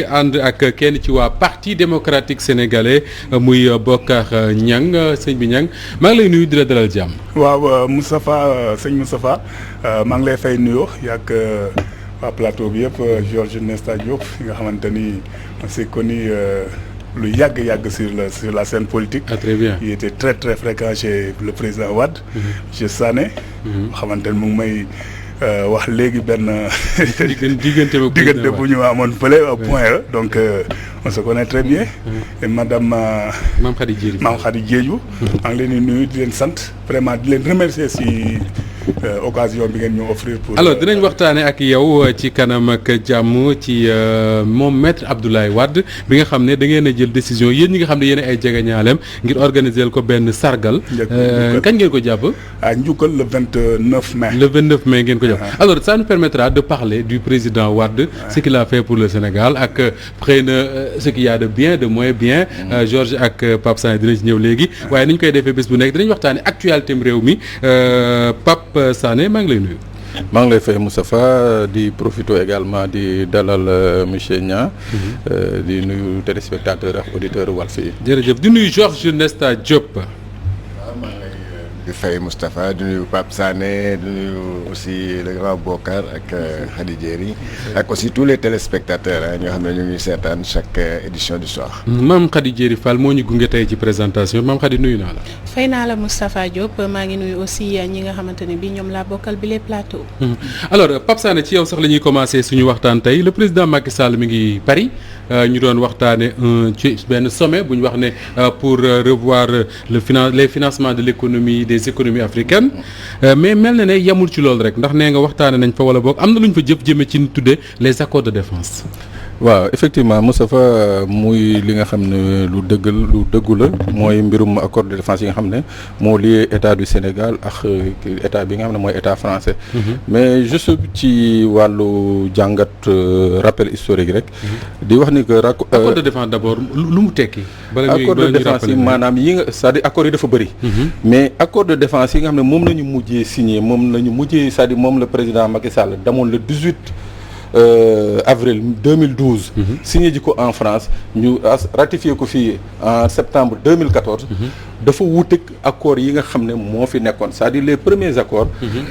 ànd ak kenn ci waa parti démocratique sénégalais muy Bokar Niang sëñ bi Niang maa ngi lay nuyu di la dalal jàmm. waaw Moustapha sëñ Moustapha maa ngi lay fay nuyoo yàgg waa plateau bi yëpp Georges Nesta Diop nga xamante ni on s'est connu lu yàgg sur la scène politique. Ah, très bien. Il était très fréquent chez le président Wade. chez Sané. xamante ni mu ngi may. wax léegi benn diggante bu ñu amoon fële point E donc on se connaît très bien. et madame Mame Khady Diédhiou maa ngi leen di nuyu di leen sant vraiment di leen remercier si occasion bi ngeen ñu offrir pour. alors dinañ waxtaane ak yow ci kanam ak jàmm ci moom maître Abdoulaye Wade bi nga xam ne da ngeen a jël décision yéen ñi nga xam ne yéen ay jegeñaaleem ngir organiser ko benn sargal. kañ ngeen ko jàpp. njukkal le 29 mai. le 29 mai ngeen ko jàpp. alors ça nous permettra de parler du président Wade. ce qu'il a fait pour le Sénégal ak xëy na ce qu'il y a de bien de moins bien. Georges ak Pape Sané dinañ ci ñëw léegi. waaye ni ñu koy defee bés bu nekk dinañ waxtaane actualité réew mi Pape Sané maa ngi lay nuyu. maa ngi lay fay Moustapha di profito également di dalal monsieur Niang. di nuyu téléspectateur ak auditeur Walf yi. jërëjëf di nuyu Georges Nesta Diop. di fay Moustapha di nuyu Pape Sané di nuyu aussi le grand Bokar ak Khady Diéry ak aussi tous les téléspectateurs ñoo xam ne ñu ngi seetaan chaque édition du soir. Mame Khady Diéry Fall moo ñu gunge tey ci présentation Mame Khady nuyu naa la. fay naa la Moustapha Diop maa ngi nuyu aussi ñi nga xamante ne bii ñoom laa bokkal bi les plateaux. alors Pape Sané ci yow sax la ñuy commencer suñu waxtaan tey le président Macky Sall mi ngi Paris ñu doon waxtaane ci benn sommet bu ñu wax ne pour revoir les financements de l'économie des économies africaines mais mel na ne yemul ci loolu rek ndax nee nga waxtaane nañ fa wala boog am na lu ñu fa jëme ci tuddee les accords de défense. waaw effectivement Moustapha muy li nga xam ne lu dëggu la mooy mbirum accord de défense yi nga xam ne moo lié état du Sénégal ak état bi nga xam ne mooy état français. mais juste ci wàllu jàngat rappel historique rek. di wax ni que accord de défense d'abord lu mu tekki. accord de défense yi maanaam yi nga c'est-à-dire accords yi dafa bëri. mais accord de défense yi nga xam ne moom la ñu mujjee signé moom la ñu mujjee c'est-à-dire moom le président Macky Sall damoon le 18. avril 2012. signé ji ko en France ñu ratifié ko fii en septembre 2014. dafa wuuteeg accords yi nga xam ne moo fi nekkoon c'est-à-dire les premiers accords.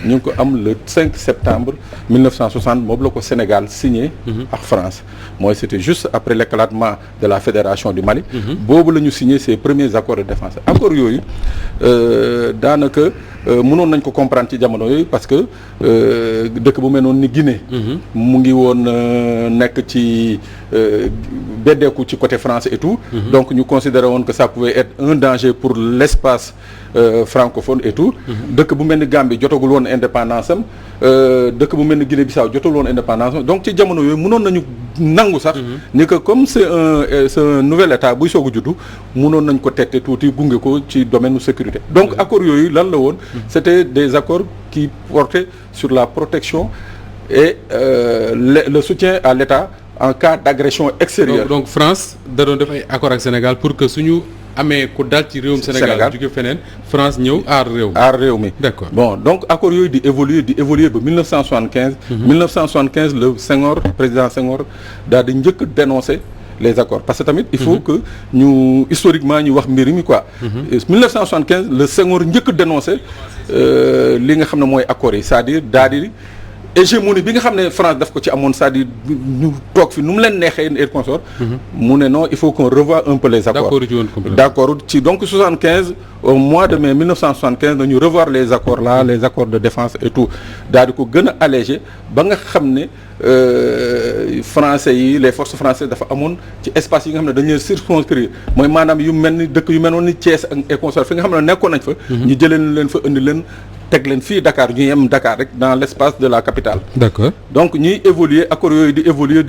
ñu ngi ko am le 5 septembre 1960 moom la ko Sénégal signé. ak France mooy c'était juste après l'éclatement de la fédération du Mali. boobu la ñu signé ces premiers accords de défense accords yooyu daanaka mënoon nañ ko comprendre ci jamono yooyu parce que dëkk bu mel noonu ni Guinée. mu ngi woon nekk ci beddeeku ci côté français et tout. donc ñu considéré woon que ça pouvait être un danger pour l'espace francophone et tout. dëkk bu mel ni Gambie jotagul woon indépendance am dëkk bu mel ni Guinée-Bissau jotagul woon indépendance am donc ci jamono yooyu mënoon nañu nangu sax. ni que comme c'est un nouvel état buy soog a juddu mënoon nañ ko tette tuuti gunge ko ci domaine de sécurité. donc accords yooyu lan la woon. c'était des accords qui portaient sur la protection et le soutien à l'État en cas d'agression extérieure. donc France da doon def ay accords ak Sénégal pour que suñu amee ku dal ci réewum Sénégal jóge feneen France ñëw aar réew mi. d'accord bon donc accords yooyu di évoluer ba 1975. 1975 le président Senghor daal di njëkk dénoncer les accords parce que tamit il faut que ñu historiquement ñu wax mbir mi quoi. 1975 le Senghor njëkk dénoncer li nga xam ne mooy accords yi c'est-à-dire daal di hégémonie bi nga xam ne France daf ko ci amoon c'est-à-dire ñu toog fi nu mu leen neexee et consort mu ne non il faut qu'on revoie un peu les accords. d'accord ci donc 75 au mois de mai 1975 dañu revoir les accords là les accords de défense et tout daal di ko gën a alléger ba nga xam ne français yi les forces françaises dafa amoon ci espace yi nga xam ne dañu leen circonscrire mooy maanaam yu mel ni dëkk yu mel noonu ni Thiès ak consort fi nga xam ne nekkoon nañ fa. ñu jëlee leen fa indi leen. teg leen fii Dakar ñu yem Dakar rek dans l'espace de la capitale. D'accord. donc ñuy évoluer accords yooyu di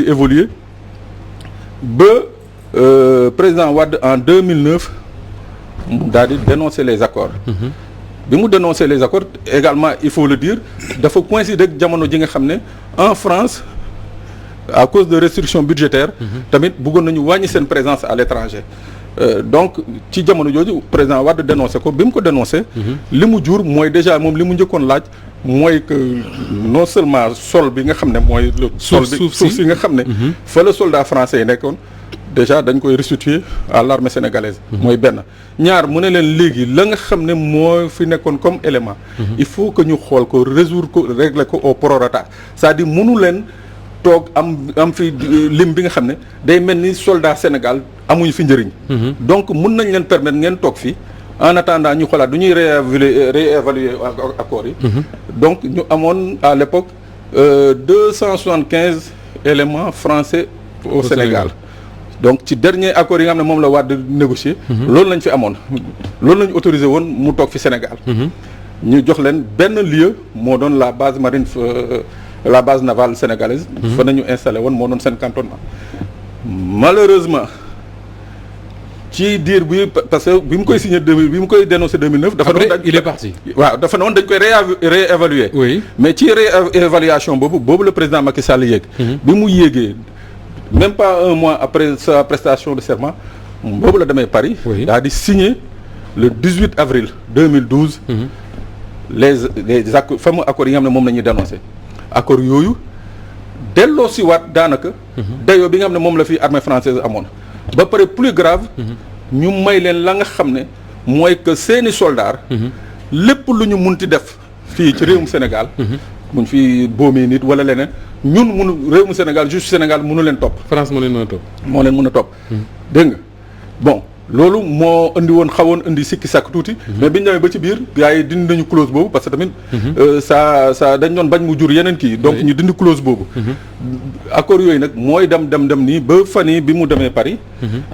évoluer ba président Wade en 2009 mu daal di dénoncer les accords. bi mu dénoncer les accords également il faut le dire dafa coïncider ak jamono ji nga xam ne en France à cause de restrictions budgétaires. tamit bëggoon nañu wàññi seen présence à l'étranger. donc ci jamono jooju président Wade dénoncé ko bi mu ko dénoncé. li mu jur mooy déjà moom li mu njëkkoon laaj mooy que non seulement sol bi nga xam ne mooy le sol bi suuf si nga xam ne fa la soldat français yi nekkoon déjà dañ koy restituer à l'armée sénégalaise mooy benn ñaar mu ne leen léegi la nga xam ne moo fi nekkoon comme élément il faut que ñu xool ko résoudre ko régler ko au prorata c'est-à-dire mënu leen toog am fi lim bi nga xam ne day mel ni soldat Sénégal amuñu fi njëriñ donc mun nañ leen permettre ngeen toog fii en attendant ñu xoolaat du ñuy réévaluer accords yi donc ñu amoon à l'époque 275 éléments français au Sénégal donc ci dernier accord yi nga xam ne moom la Wade négocier loolu lañ fi amoon loolu lañu autorisé woon mu toog fi Sénégal ñu jox leen benn lieu moo doon la base marine la base navale sénégalaise fa nañu installé woon moo doon seen cantonnement malheureusement ci diir bi parce que bi mu koy signé bi mu koy dénoncé 2009 dafa noonu il est parti waaw dafa noonu dañ koy réévaluer oui mais ci réévaluation boobu le président Macky Sall yéeg bi mu yéegee même pas un mois après sa prestation de serment boobu la demee Paris daa di signer le 18 avril 2012 les accords fameux accords yi nga xam ne moom la ñuy dénoncé accords yooyu delloo si waat daanaka dayoo bi nga xam ne moom la fi armée française amoon ba pare plus grave ñu may leen la nga xam ne mooy que seeni soldats lépp lu ñu munti def fii ci réewum Sénégal muñ fi boomee nit wala leneen ñun munu réewum Sénégal juste Sénégal mënu leen topp France moo leen mën a topp moo leen mën a topp dégg nga bon loolu moo indi woon xawoon indi sikki sàkk tuuti mais biñu demee ba ci biir gars yi dindi nañu clause boobu parce que tamit ça dañ doon bañ mu jur yeneen kii donc ñu dindi clause boobu accords yooyu nag mooy dem nii ba fan yi bi mu demee Paris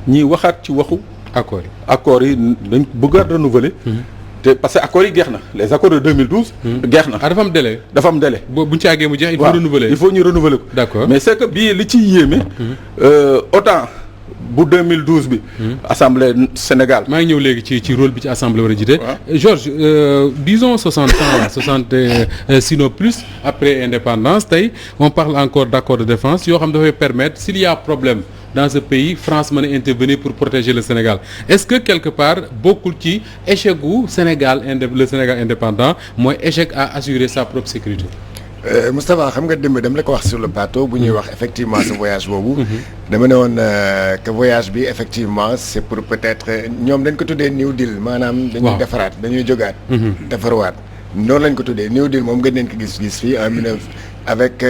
ñiy waxaat ci waxu accords yi dañ bëggaat renouveler te parce que accords yi jeex na les accords de 2012 jeex na dafa am délai buñ ci àggee mu jeex il faut renouveler il faut ñu renouveler ko d'accord mais c'est que bii li ci yéeme autant bu 2012 bi assemblée Sénégal maa ngi ñëw léegi ci rôle bi ci assemblée war a jiite Georges disons 60 ans sinon plus après indépendance tey on parle encore d'accord de défense yoo xam dafay permettre s'il y a problème dans ce pays France mën a intervenir pour protéger le Sénégal est-ce que quelque part bokkul ci échec gu Sénégal le Sénégal indépendant mooy échec à assurer sa propre sécurité Moustapha xam nga démb dama la ko wax sur le plateau bu ñuy wax effectivement ce voyage boobu dama ne woon que voyage bi effectivement c'est pour peut-être ñoom dañ ko tuddee New Deal maanaam dañuy defaraat dañuy jógaat defarwaat noonu lañ ko tuddee New Deal moom gën nañ ko gis fii en 19 avec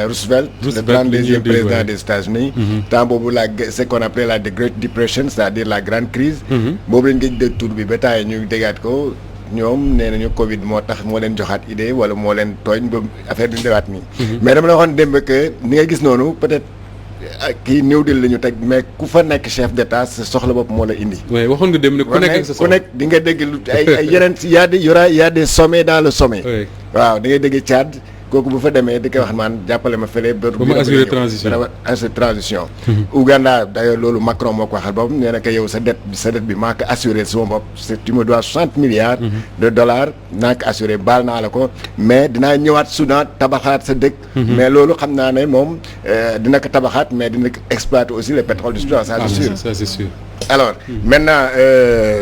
Roosevelt le 32e président des États-Unis temps boobu ce qu'on appelait la Great Depression c'est-à-dire la grande crise boobu lañ gëj dégg tur bi ba taay ñu déggaat ko ñoom nee nañu Covid moo tax moo leen joxaat idée wala moo leen tooñ ba affaire bi dewaat nii mais dama la waxoon démb que ni nga gis noonu peut-être kii New Deal la ñu teg mais ku fa nekk chef d'état sa soxla bopp moo la indi. oui waxoon nga dem ne ku nekk sa soxla ku nekk di nga dégg lu ay yeneen y a des sommets dans le sommet. waaw da ngay dégg Tchad kooku bu fa demee di koy wax naan jàppale ma fële. ba mu assurer transition. Ouganda d'ailleurs loolu Macron moo ko waxal boobu nee na que yow sa dette bi maa ko assuré sama bopp tu me dois 60 milliards. de dollars naa ko assuré baal naa la ko mais dinaa ñëwaat Soudan tabaxaat sa dëkk. mais loolu xam naa ne moom dina ko tabaxaat mais dina ko exploiter aussi le pétrole du Soudan ça c'est sûr. ça c'est sûr. alors maintenant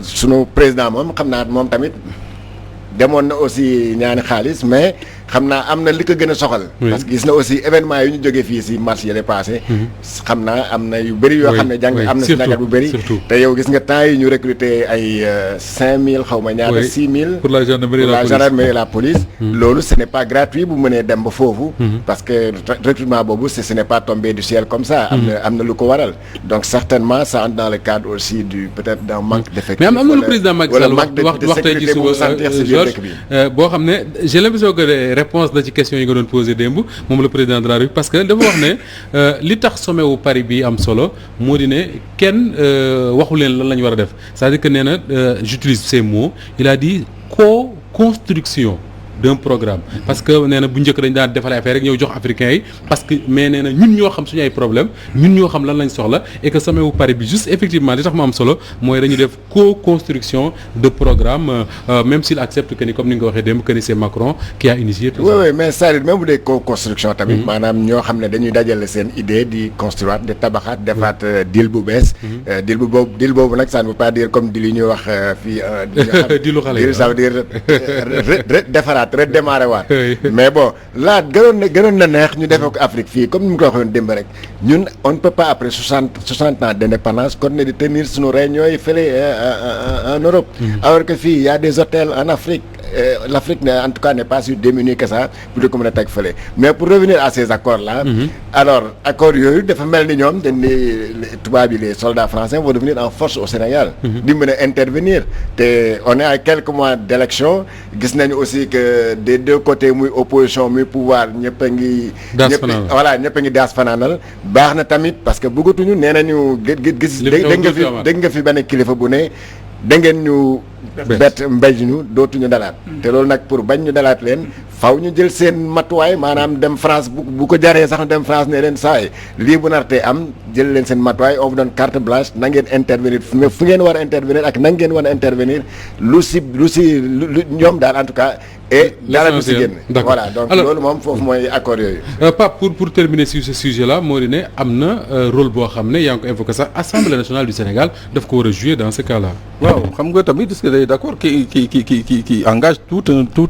sunu président moom xam naa moom tamit demoon na aussi ñaani xaalis mais. xam naa am na li ko gën a soxal. parce que gis na aussi événement yi ñu jógee fii si mars yële passé. xam naa am na yu bëri yoo xam ne jàng am na si nagat bu bëri. te yow gis nga temps yi ñu recruter ay 5000 xaw ma ñaata 6000. pour la gendarmerie et la police. loolu ce n'est pas gratuit bu mënee dem ba foofu. parce que recrutement boobu ce n'est pas tombé du ciel comme ça. am na lu ko waral donc certainement ça entre dans le cadre aussi du peut-être d'un manque d'effectifs. mais am na lu président Macky Sall wax tey ci suba Georges boo xam ne j'ai l'impression que réponse la ci question yi nga doon posé démb moom le président de la République parce que dafa wax ne li tax sommet wu Paris bi am solo moo di ne kenn waxu leen lan la ñu war a def c'est-à-dire que nee na j'utilise ces mots il a dit co-construction d'un programme parce que nee na bu njëkk dañ daan defal affaire rek ñëw jox africains yi parce que mais nee na ñun ñoo xam suñu ay problème ñun ñoo xam lan lañ soxla et que sommet wu Paris bi juste effectivement li tax mu am solo mooy dañu def co-construction de programme même s'il accepte que ni comme ni nga ko waxee démb que ni c'est Macron qui a initié tout ça. oui mais c'est-à-dire même bu dee co-construction tamit maanaam ñoo xam ne dañuy dajale seen idée di construire di tabaxaat defaat deal bu bees deal boobu nag ça ne veut pas dire comme deal yi ñuy wax fii dealu xale ça veut dire defaraat waat redémarrer waat mais bon là gënoon na neex ñu defee ko Afrique fii comme ni mu ko waxoon démb rek ñun on ne peut pas après 60 ans d'indépendance continuer di tenir suñu réunions yi fële en Europe alors que fii y a des hôtels en Afrique l'Afrique en tout cas n'est pas si démunie que ça pour di ko mën a teg fële mais pour revenir à ces accords là alors accords yooyu dafa mel ni ñoom dañ ni tubaab yi les soldats français vont devenir en force au Sénégal di mën a intervenir te on est à quelques mois d'élection gis nañu aussi que des deux côtés muy opposition muy pouvoir ñëpp a ngi ñëpp a ngi daas fanaanal baax na tamit parce que bëggatuñu nee nañu gis dégg nga fi benn kilifa bu ne da ngeen ñu bett mbéj ñu dootuñu dalaat te loolu nag pour bañ ñu dalaat leen faw ñu jël seen matuwaay maanaam dem France bu ko jaree sax dem France ne leen saay lii bu nartee am jël leen seen matuwaay on vous donne carte blanche na ngeen intervenir fu ngeen war a intervenir ak na ngeen war a intervenir lu ñoom daal en tout cas et dara du si génn voilà donc loolu moom foofu mooy accord yooyu Pape pour terminer sur ce sujet là moo di ne am na rôle boo xam ne yaa ngi ko évoqué sax Assemblée nationale du Sénégal daf ko war a jouer dans ce cas là waaw xam nga tamit est-ce que d'accord qui engage tout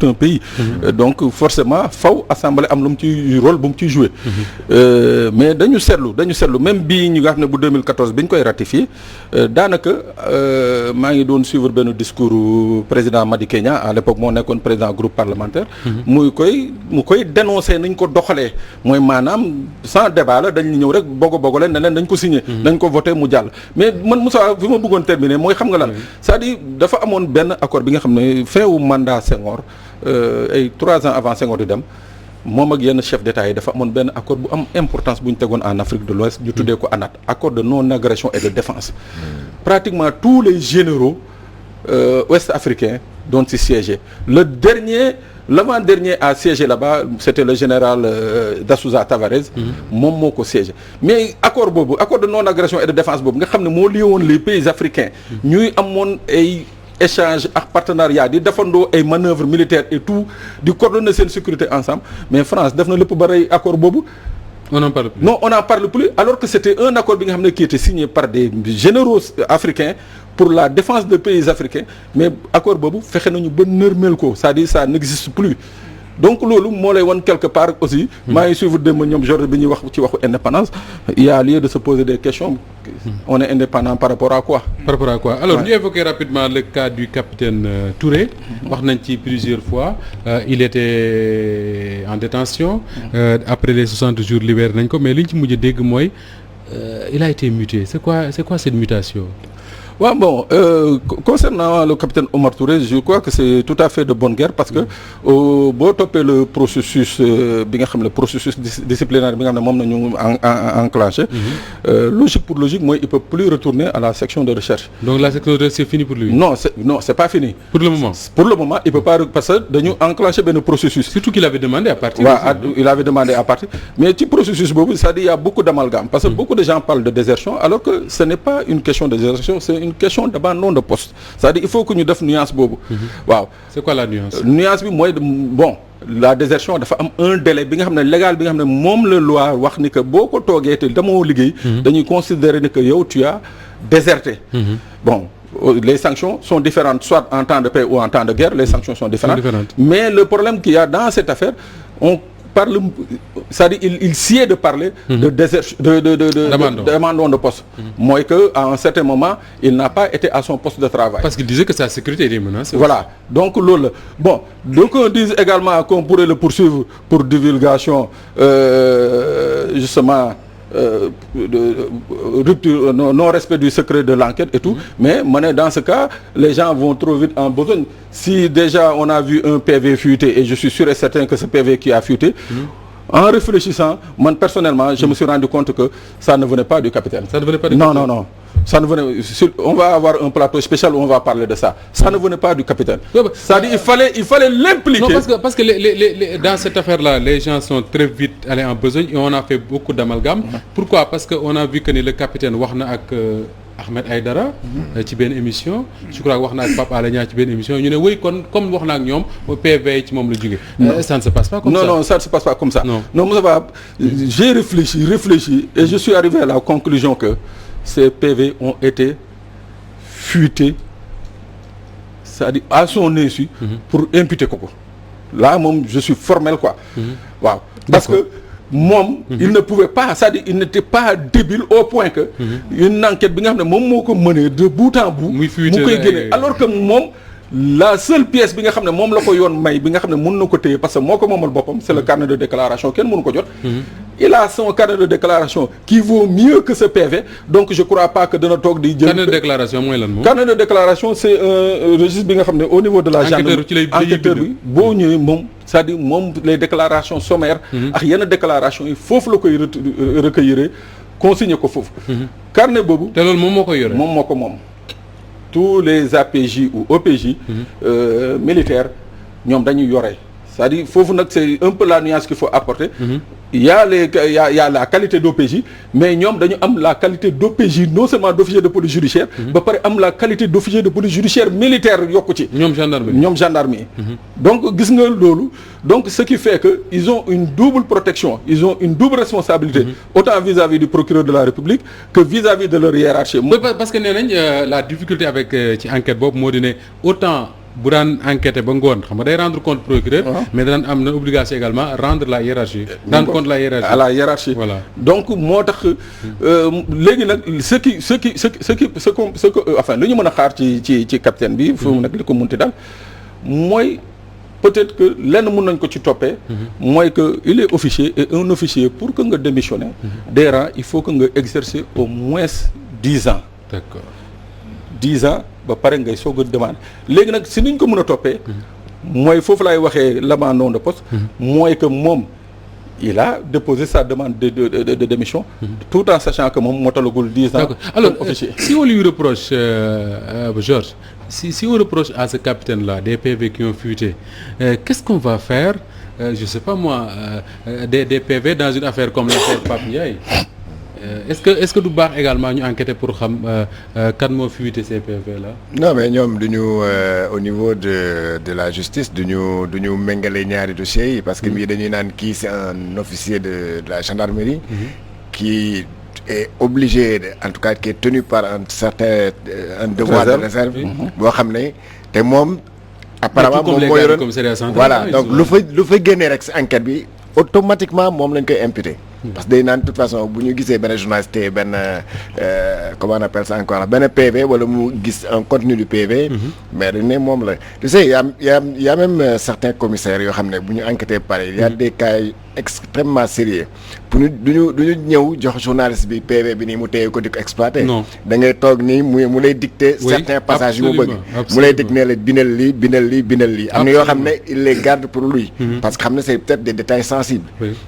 un pays donc forcément faw assemblée am lu mu ci rôle bu mu ciy jouer mais dañu seetlu même bii ñu nga xam ne bu 2014 bi ñu koy ratifié daanaka maa ngi doon suivre benn discours président Madické Niang à l'époque moo nekkoon président groupe parlementaire mu koy dénoncer nañ ko doxalee mooy maanaam sans débat la dañ ñëw rek bogo leen ne leen dañ ko signé dañ ko voté mu jàll mais man Moussa fi ma bëggoon terminer mooy xam nga lan c'est-à-dire dafa amoon benn accord bi nga xam ne fin wu mandat Senghor ay 3 ans avant Senghor di dem moom ak yenn chef d'État yi dafa amoon benn accord bu am importance bu ñu tegoon en Afrique de l'Ouest ñu tuddee ko ANAT accord de non-agression et de défense pratiquement tous les généraux ouest-africains doon ci siéger l'avant-dernier à siéger là-bas c'était le général D'assouza Tavares moom moo ko siégé mais accord de non-agression et de défense boobu nga xam ne moo lié woon les pays africains ñuy amoon ay échange ak partenariat di defandoo ay manœuvres militaires et tout di coordonner seen sécurité ensemble mais France def na lépp ba rey accord boobu on n'en parle plus. Non, on n'en parle plus alors que c'était un accord bi nga xam ne qui était signé par des généraux africains pour la défense des pays africains mais accord boobu fexe nañu ba nërmeel ko c'est-à-dire ça n'existe plus donc loolu moo lay wan quelque part aussi maa ngi suivre démb ñoom journée bi ñuy wax ci waxu indépendance il y a lieu de se poser des questions on est indépendant par rapport à quoi alors ñu évoquer rapidement le cas du capitaine Touré wax nañ ci plusieurs fois il était en détention après les 60 jours libéré nañ ko mais li ñu ci mujj a dégg mooy il a été muté c'est quoi cette mutation? Ouais, bon, concernant le capitaine Omar Touré, je crois que c'est tout à fait de bonne guerre parce que boo toppee le processus bi nga xam ne processus disciplinaire bi nga xam ne moom na ñu enclenché logique pour logique mooy il peut plus retourner à la section de recherche. Donc la section de recherche c'est fini pour lui? Non, c'est pas fini. Pour le moment? Pour le moment, il peut pas parce que dañu enclenché benn processus. Surtout qu'il avait demandé à partir. Il avait demandé à partir. Mais ci processus boobu, c'est-à-dire il y a beaucoup d'amalgame parce que beaucoup de gens parlent de désertion alors que ce n'est pas une question de désertion, c'est une question d'abandon de poste. C'est-à-dire il faut que ñu def nuance boobu. Waaw. C'est quoi la nuance? Nuance bi mooy bon la désertion dafa am un délai bi nga xam ne légal bi nga xam ne moom la loi wax ni que boo ko toogee te damoo liggéey. dañuy considérer ni que yow tu as déserté. Bon. Les sanctions sont différentes, soit en temps de paix ou en temps de guerre, les sanctions sont différentes. Mais le problème qu'il y a dans cette affaire, on parle, c'est-à-dire il sied de parler de désertion, d'abandon de poste. Moi que à un certain moment, il n'a pas été à son poste de travail. Parce qu'il disait que sa sécurité était menacée. Voilà. Donc bon, donc on dit également qu'on pourrait le poursuivre pour divulgation justement rupture, non-respect du secret de l'enquête et tout, mais dans ce cas, les gens vont trop vite en besogne. Si déjà on a vu un PV fuiter, et je suis sûr et certain que ce PV qui a fuité, en réfléchissant, moi personnellement, je me suis rendu compte que ça ne venait pas du capitaine. Ça ne venait pas du capitaine? Non. Ça ne venait, on va avoir un plateau spécial où on va parler de ça. Ça ne venait pas du capitaine. C'est-à-dire il fallait l'impliquer. Non, parce que dans cette affaire-là, les gens sont très vite allés en besogne et on a fait beaucoup d'amalgame. Pourquoi? Parce qu'on a vu que le capitaine wax na ak Ahmed Aïdara ci benn émission, je crois wax na ak Pape Alé Niang ci benn émission, ñu ne oui kon comme wax na ak ñoom PV ci moom la jóge. Ça ne se passe pas comme ça. Non, ça ne se passe pas comme ça. Non, Moussa, j'ai réfléchi et je suis arrivé à la conclusion que ces PV ont été fuités, c'est-à-dire à son insu, pour imputer Koko. là moom je suis formel quoi. waaw parce que moom. il ne pouvait pas c'est-à-dire il n'était pas débile au point que. une enquête bi nga xam ne moom moo ko mënee de bout en bout. mu koy génne alors que moom. la seule pièce bi nga xam ne moom la ko yoon may bi nga xam ne mën na ko téye parce que moo ko moomal boppam c'est le carnet de déclaration kenn mënu ko jot. il a son carnet de déclaration qui vaut mieux que ce PV donc je crois pas que dana toog di jël. carnet de déclaration mooy lan moom. carnet de déclaration c'est un registre bi nga xam ne au niveau de la gendarmerie enquêteur bi boo ñëwee moom c'est-à-dire moom les déclarations sommaires. ak yenn déclaration yi foofu la koy recueillir consigner ko foofu. carnet boobu. te loolu moom moo koy yore moom moo ko moom. tous les APJ ou OPJ militaires ñoom dañuy yore c'est-à-dire foofu nag c'est un peu la nuance qu'il faut apporter. il y a la qualité d'OPJ mais ñoom dañu am la qualité d'OPJ non seulement d'officier de police judiciaire ba pare am la qualité d'officier de police judiciaire militaire yokku ci ñoom gendarmerie donc gis nga loolu donc ce qui fait que ils ont une double protection ils ont une double responsabilité autant vis-à-vis du procureur de la République que vis-à-vis de leur hiérarchie parce que nee nañ la difficulté avec ci enquête boobu moo di ne autant bu daan enquêté ba ngoon xam nga day rendre compte procureur mais daan am na obligation également rendre la hiérarchie rendre compte la hiérarchie à la hiérarchie voilà donc moo tax léegi nag ce que enfin lu ñu mën a xaar ci capitaine bi fu mu nag li ko munti daal mooy peut-être que lenn mun nañ ko ci toppee mooy que il est officier et un officier pour que nga démissionner des rangs il faut que nga exercer au moins 10 ans d'accord 10 ans ba pare ngay soog a demande léegi nag si niñ ko mën a toppee mooy foofu laay waxee l'abandon de poste mooy que moom il a déposé sa demande de démission tout en sachant que moom motalagul 10 ans alors comme officier. Si on lui reproche Georges si on reproche à ce capitaine là des PV qui ont fuité qu'est-ce qu'on va faire je sais pas moi des PV dans une affaire comme l'affaire Pape Ndiaye est-ce que du baax également ñu enquêter pour xam kan moo fuité ces PV là. non mais ñoom duñu au niveau de la justice duñu méngale ñaari dossiers yi parce que mii dañuy naan kii c'est un officier de la gendarmerie. qui est obligé en tout cas qui est tenu par un devoir de réserve. boo xam ne te moom. apparemment moom moo yoroon voilà donc lu fa génnee rek si enquête bi automatiquement moom lañ koy imputer. parce que day naan de toute façon bu ñu gisee benn journaliste benn comment on appelle ça encore benn PV wala mu gis un contenu du PV. mais dañ ne moom la tu sais y a même certains commissaires yoo xam ne bu ñu enquêté pare il y a des cas extrêmement sérieux pour ñu duñu ñëw jox journaliste bi PV bi nii mu téye ko di ko exploiter. non da ngay toog nii mu lay dicter certains passages yu mu bëgg. mu lay dicter ne la bindal lii. am na yoo xam ne il les garde pour lui. parce que xam ne c'est peut-être des détails sensibles.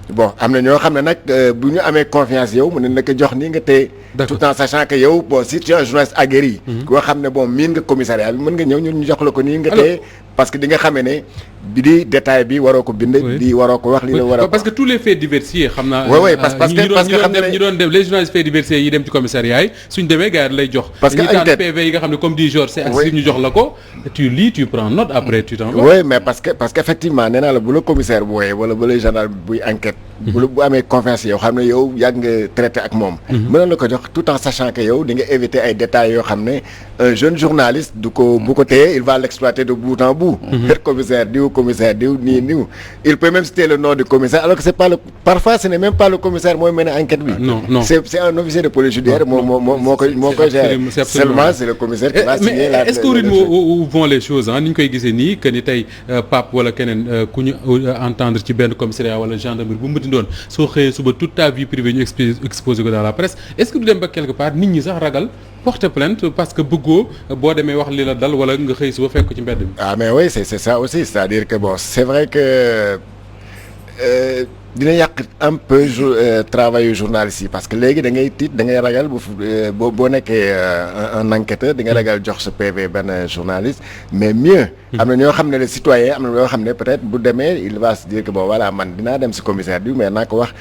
bon am na ñoo xam ne nag bu ñu amee confiance yow mu ne la ko jox nii nga téye. tout en sachant que yow bon si tu es un journaliste aguerri. koo xam ne bon miin nga commissariat bi mën nga ñëw ñun ñu jox la ko nii nga téye. parce que di nga xamee ne bi di détail bi waroo ko bind. di waroo ko wax li la war a. parce que tous les faits diversifiés xam naa. oui parce que xam ñu doon dem les journalistes faits diversifiés yi dem ci commissariat yi suñ demee gars yi lay jox. parce que enquête PV yi nga xam ne comme dit Georges c'est accessible ñu jox la ko. tu lis tu prends note après tu t'en vas. oui mais parce que effectivement nee naa la bu la commissaire bu wooyee wala bu la gendarme buy enquête. bu amee confiance yow xam ne yow yàgg nga traité ak moom. mën na la ko jox tout en sachant que yow di nga éviter ay détails yoo xam ne un jeune journaliste du ko bu ko téye il va l'exploiter de bout en bout. commissaire diw nii il peut même citer le nom du commissaire alors que c'est pas le parfois ce n'est même pas le commissaire mooy mener enquête bi. non c'est un officier de police judiciaire moo koy gérer. seulement c'est le commissaire qui va signer la. mais est-ce qu'au rythme où vont les choses ni ñu koy gisee nii que ni tey Pape wala keneen ku ñu entendre ci benn commissariat wala gendarmerie bu mu mënti doon soo xëyee suba toute ta vie privée ñu exposé ko dans la presse est-ce que du dem ba quelque part nit ñi sax ragal porter plainte parce que bëggoo boo demee wax li la dal wala nga xëy suba fekk ko ci mbedd bi. ah mais oui c'est ça aussi c'est-à-dire que bon c'est vrai que dina yàq un peu travail journaliste yi parce que léegi da ngay tiit da ngay ragal boo nekkee un enquêteur di nga ragal jox sa PV benn journaliste mais mieux am na ñoo xam ne les citoyens am na ñoo xam ne peut-être bu demee il va se dire que bon voilà man dinaa dem si commissaire bi mais naa ko wax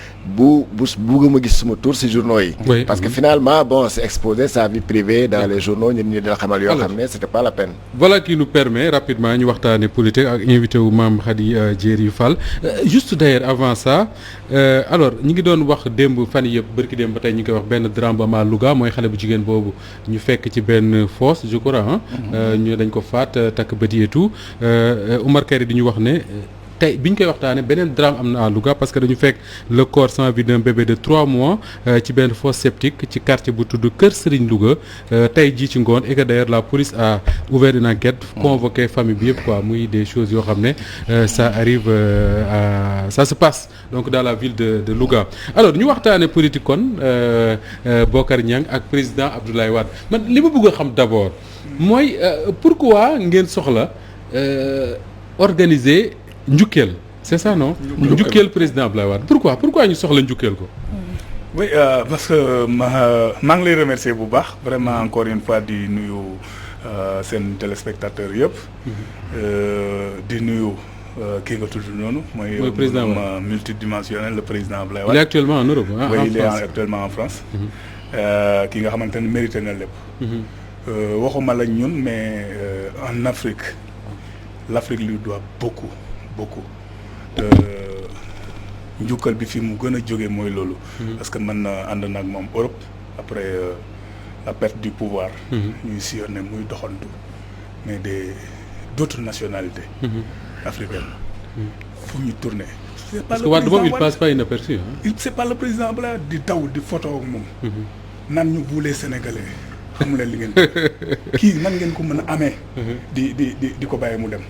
bugguma gis suma tour si journaux yi parce que finalement bon c'est exposer sa vie privée dans les journaux ñun ñu dina xamal yoo xam ne c'était pas la peine. Voilà qui nous permet rapidement ñu waxtaane politique ak invité wu Mame Khady Diéry Fall juste d'ailleurs avant ça alors ñi ngi doon wax démb fan yëpp bërki démb ba tey ñu ngi koy wax benn drame ba ma Louga mooy xale bu jigéen boobu ñu fekk ci benn fosse je crois ñu dañ ko faat takk bët yi et tout Oumar Kari di ñu wax ne tey bi ñu koy waxtaanee beneen drame am na à Louga parce que dañu fekk le corps sans vie d'un bébé de 3 mois ci benn fosse septique ci quartier bu tudd Kër Serigne Louga tey jii ci ngoon et que d'ailleurs la police a ouvert une enquête convoqué famille bi yëpp quoi muy des choses yoo xam ne ça arrive ça se passe donc dans la ville de Louga. alors ñu waxtaanee politique kon Bocar Niang ak président Abdoulaye Wade man li ma bëgg a xam d'abord mooy pourquoi ngeen soxla organiser njukkeel c'est ça non. njukkeel président Abdoulaye Wade pourquoi ñu soxla njukkeel ko. oui parce que maa ngi lay remercier bu baax vraiment encore une fois di nuyu seen téléspectateurs yëpp. di nuyu kii nga tudd noonu. mooy président multidimensionnel le président Abdoulaye Wade. il est actuellement en Europe. oui il est actuellement en France. ki nga xamante ne mérité na lépp. waxuma la ñun mais en Afrique l'Afrique lui doit beaucoup njukkal bi fi mu gën a jóge mooy loolu. parce que man ànd na ak moom Europe après la perte du pouvoir. ñuy sillonner muy doxantu mais d'autres nationalités. africaines. fu ñu tourner. parce que Wade moom il passe pas inaperçu. c'est pas le président Abdoulaye di daw di photo ak moom. naan ñu buulee sénégalais xamu leen li ngeen kii nan ngeen ko mën a amee. di ko bàyyi mu dem.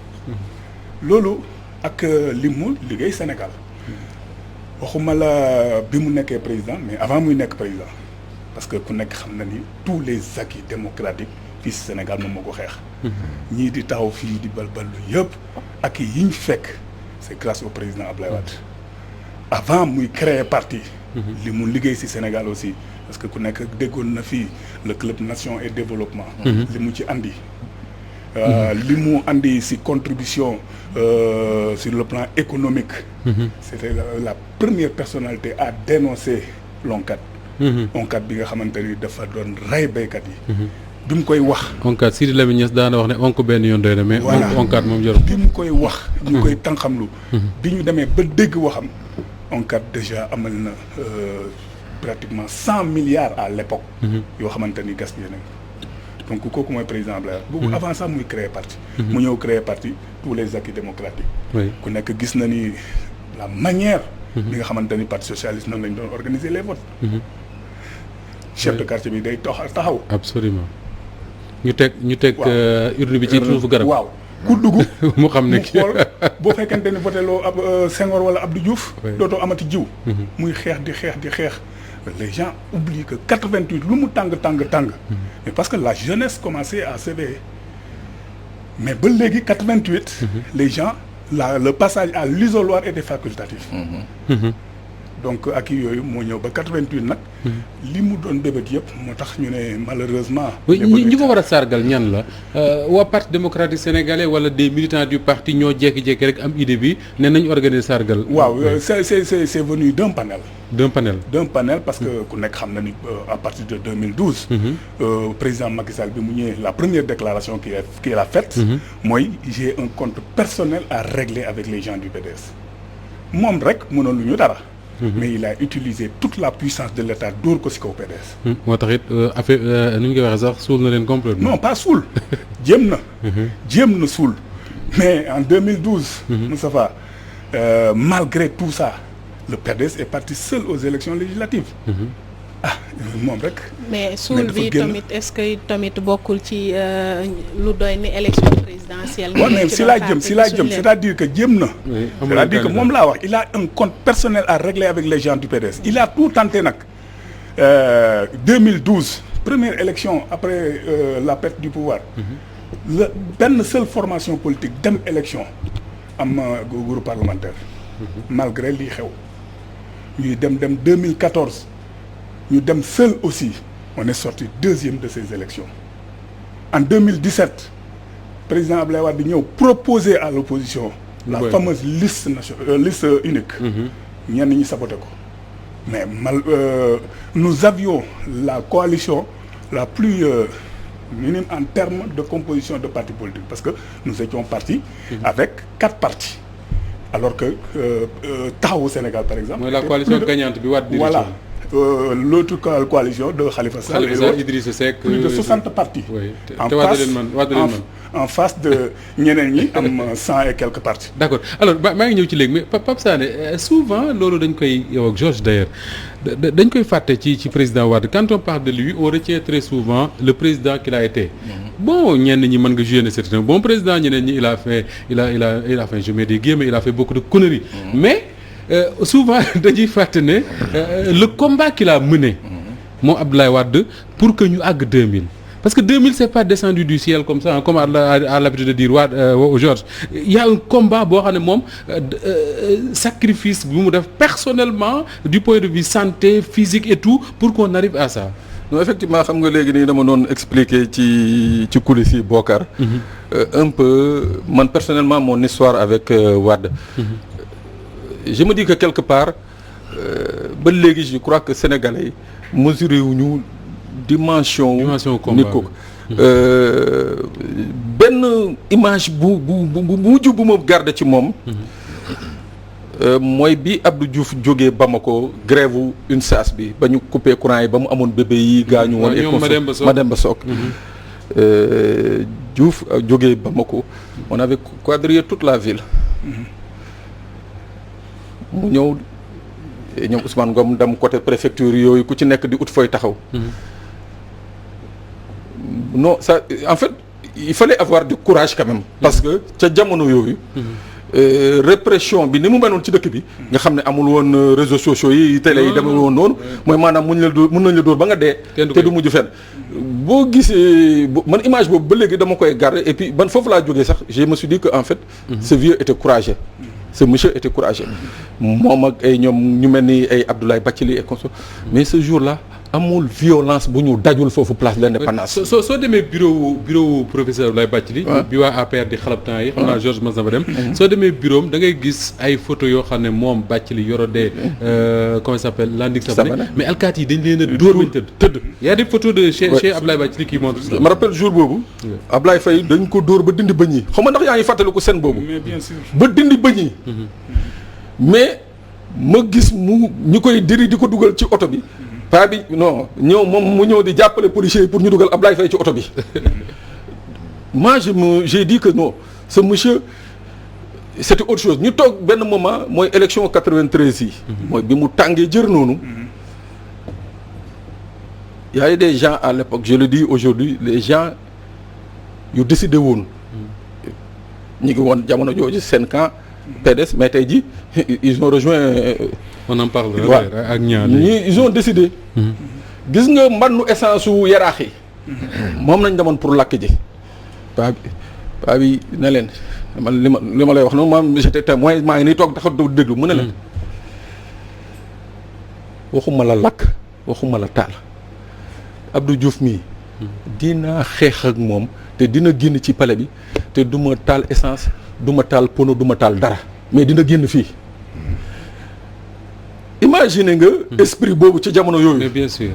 loolu ak li mu liggéey Sénégal waxuma la bi mu nekkee président mais avant muy nekk président parce que ku nekk xam na ni tous les acquis démocratiques fii si Sénégal moom moo ko xeex. ñii di taxaw fii di balballu yëpp ak yi ñu fekk c'est grâce au président Abdoulaye Wade avant muy créer parti. li mu liggéey si Sénégal aussi parce que ku nekk déggoon na fii le club nation et développement. li mu ci andi. li mu andi ci contribution sur le plan économique. C'était la première personnalité à dénoncer l'ONCAD. ONCAD bi nga xamante ni dafa doon rey béykat yi. bi mu koy wax. ONCAD Sidi Lamine Niass daana wax ne onk benn yoon doy na mais. voilà ONCAD moom jarul. bi mu koy wax. ñu koy tànqamlu. bi ñu demee ba dégg waxam. ONCAD déjà amal na pratiquement 100 milliards à l'époque. yoo xamante ni gaspillé nañ ko. donc kooku mooy président Abdoulaye Wade. boobu avant ça muy créer parti. mu ñëw créer parti tous les acquis démocratiques. ku nekk gis na ni la manière. bi nga xamante ni parti socialiste noonu lañ doon organiser les votes. chef de quartier bi day taxaw. absolument ñu teg urne bi ci suufu garab. waaw ku dugg. mu xam ne mu xool boo fekkente ni voté loo ab Senghor wala Abdou Diouf. dootoo amati jiw. muy xeex di xeex. les gens oublient que 88 lu mu tàng. mais parce que la jeunesse commençait à s'éveiller mais ba léegi 88. les gens le passage à l'isoloir était facultatif. donc ak yooyu moo ñëw ba 88 nag. li mu doon bébét yëpp moo tax ñu ne malheureusement. ñi ko war a sargal ñan la waa parti démocratique sénégalais wala des militants du parti ñoo jékki-jékki rek am idée bi ne nañu organiser sargal. waaw c'est venu d'un panel. d'un panel parce que ku nekk xam na ni à partir de 2012. président Macky Sall bi mu ñëwee la première déclaration qu'il a faite. mooy j'ai un compte personnel à régler avec les gens du PDS. moom rek mënoon lu ñu dara. mais il a utilisé toute la puissance de l'État dóor ko ci kaw PDS. moo tax it affaire nu ñu koy waxee sax suul na leen complètement. non pas suul jéem na suul mais en 2012. Moustapha malgré tout ça le PDS est parti seul aux élections législatives. moom rek. mais suul bi tamit est-ce que tamit bokkul ci lu doy ni élection présidentielle. waaw mais si laa jëm c'est-à-dire que jéem na. c'est-à-dire que moom laa wax il a un compte personnel à régler avec les gens du PDS. il a tout tenté nag 2012 première élection après la perte du pouvoir. benn seule formation politique dem élection am groupe parlementaire. malgré lii xew. ñuy dem 2014. ñu dem seul aussi on est sorti deuxième de ces élections en 2017 président Abdoulaye Wade di ñëw proposer à l'opposition la fameuse liste unique ñenn ñi saboté ko mais nous avions la coalition la plus minime en termes de composition de partis politiques parce que nous étions partis avec 4 partis alors que Taxawu Sénégal par exemple mooy la coalition gagnante bi Wade voilà l'autre coalition de Khalifa Sall et Idrissa Seck plus de 60 partis. Oui. En face de ñeneen ñi am 100 et quelques partis. D'accord alors maa ngi ñëw ci léegi mais Pape Sané souvent loolu dañ koy yow ak Georges d'ailleurs dañ koy fàtte ci président Wade quand on parle de lui on retient très souvent le président qu'il a été. Bon ñenn ñi mën nga juger ne c'est un bon président ñeneen ñi il a fait je mets des guillemets il a fait beaucoup de conneries. Mais souvent dañuy fàtte ne le combat qu'il a mené moom Abdoulaye Wade pour que ñu àgg 2000. Parce que 2000 c'est pas descendu du ciel comme ça comme à l'habitude de dire Georges il y a un combat boo xam ne moom sacrifice bu mu def personnellement du point de vue santé physique et tout pour qu'on arrive à ça. Non effectivement xam nga léegi nii dama doon expliquer ci coulisses yi Bokar. Un peu man personnellement mon histoire avec Wade. Je me dis que quelque part ba léegi je crois que sénégalais yi mesuré wuñu dimension nit ko benn image bu mujj bu ma garder ci moom mooy bi Abdou Diouf jógee Bamako grève u UNSAS bi ba ñu coupé courant yi ba mu amoon bébé yi gaañu woon et Mademba Sock Diouf jógee Bamako on avait quadrillé toute la ville mu ñëw ñoom Ousmane Ngom dem côté préfecture yooyu ku ci nekk di ut fooy taxaw non ça en fait il fallait avoir du courage quand même parce que ca jamono yooyu répression bi ni mu mënoon ci dëkk bi nga xam ne amul woon réseaux sociaux yi télé yi demee woon noonu mooy maanaam mun nañ la dóor ba nga dee te du mujj fenn boo gisee man image boobu ba léegi dama koy garder et puis man foofu laa jógee sax je me suis dit que en fait ce vieux était courageux ce monsieur était courageux moom ak ay ñoom ñu mel ni ay Abdoulaye Bathily et consort mais ce jour-là amul violence bu ñu dajul foofu place de l'Indépendance. soo demee bureau professeur Abdoulaye Bathily bi waa APR di xalab temps yi xam naa Georges mas na fa dem soo demee bureau da ngay gis ay photo yoo xam ne moom Bathily yoro dee comment ça s'appelle Landing Savané mais alkaati yi dañ leen a dóor bañ tëdd y a des photos de chez Abdoulaye Bathily qui montre ça. ma rappelle jour boobu Abdoulaye Faye dañ ko dóor ba dindi bëñ yi xam nga ndax yaa ngi fàttaliku scène boobu Mais bien sûr. ba dindi bëñ yi mais ma gis ñu koy diri di ko dugal ci oto bi paa bi non ñëw moom mu ñëw di jàppale policiers yi pour ñu dugal Ablaye Faye ci oto bi moi j'ai dit que non ce monsieur c'était autre chose ñu toog benn moment mooy élection 93 yi mooy bi mu tàngee jër noonu y a des gens à l'époque je le dis aujourd'hui les gens yu décidé woon ñu ngi woon jamono jooju seen camp PDS mais tey ji ils ont rejoint on en parle ak ñaar ñi ils ont décidé gis nga mbannu essence su yaraax yi moom nañ demoon pour lakk ji paa bi ne leen man li ma lay wax noonu maam j'étais témoin maa ngi nii toog taxaw déglu mu ne leen waxuma la lakk waxuma la taal Abdou Diouf mii dina xeex ak moom te dina génn ci palais bi te du ma taal essence du ma taal pono du ma taal dara mais dina génn fii imagine nga esprit boobu ci jamono yooyu. Mais bien sûr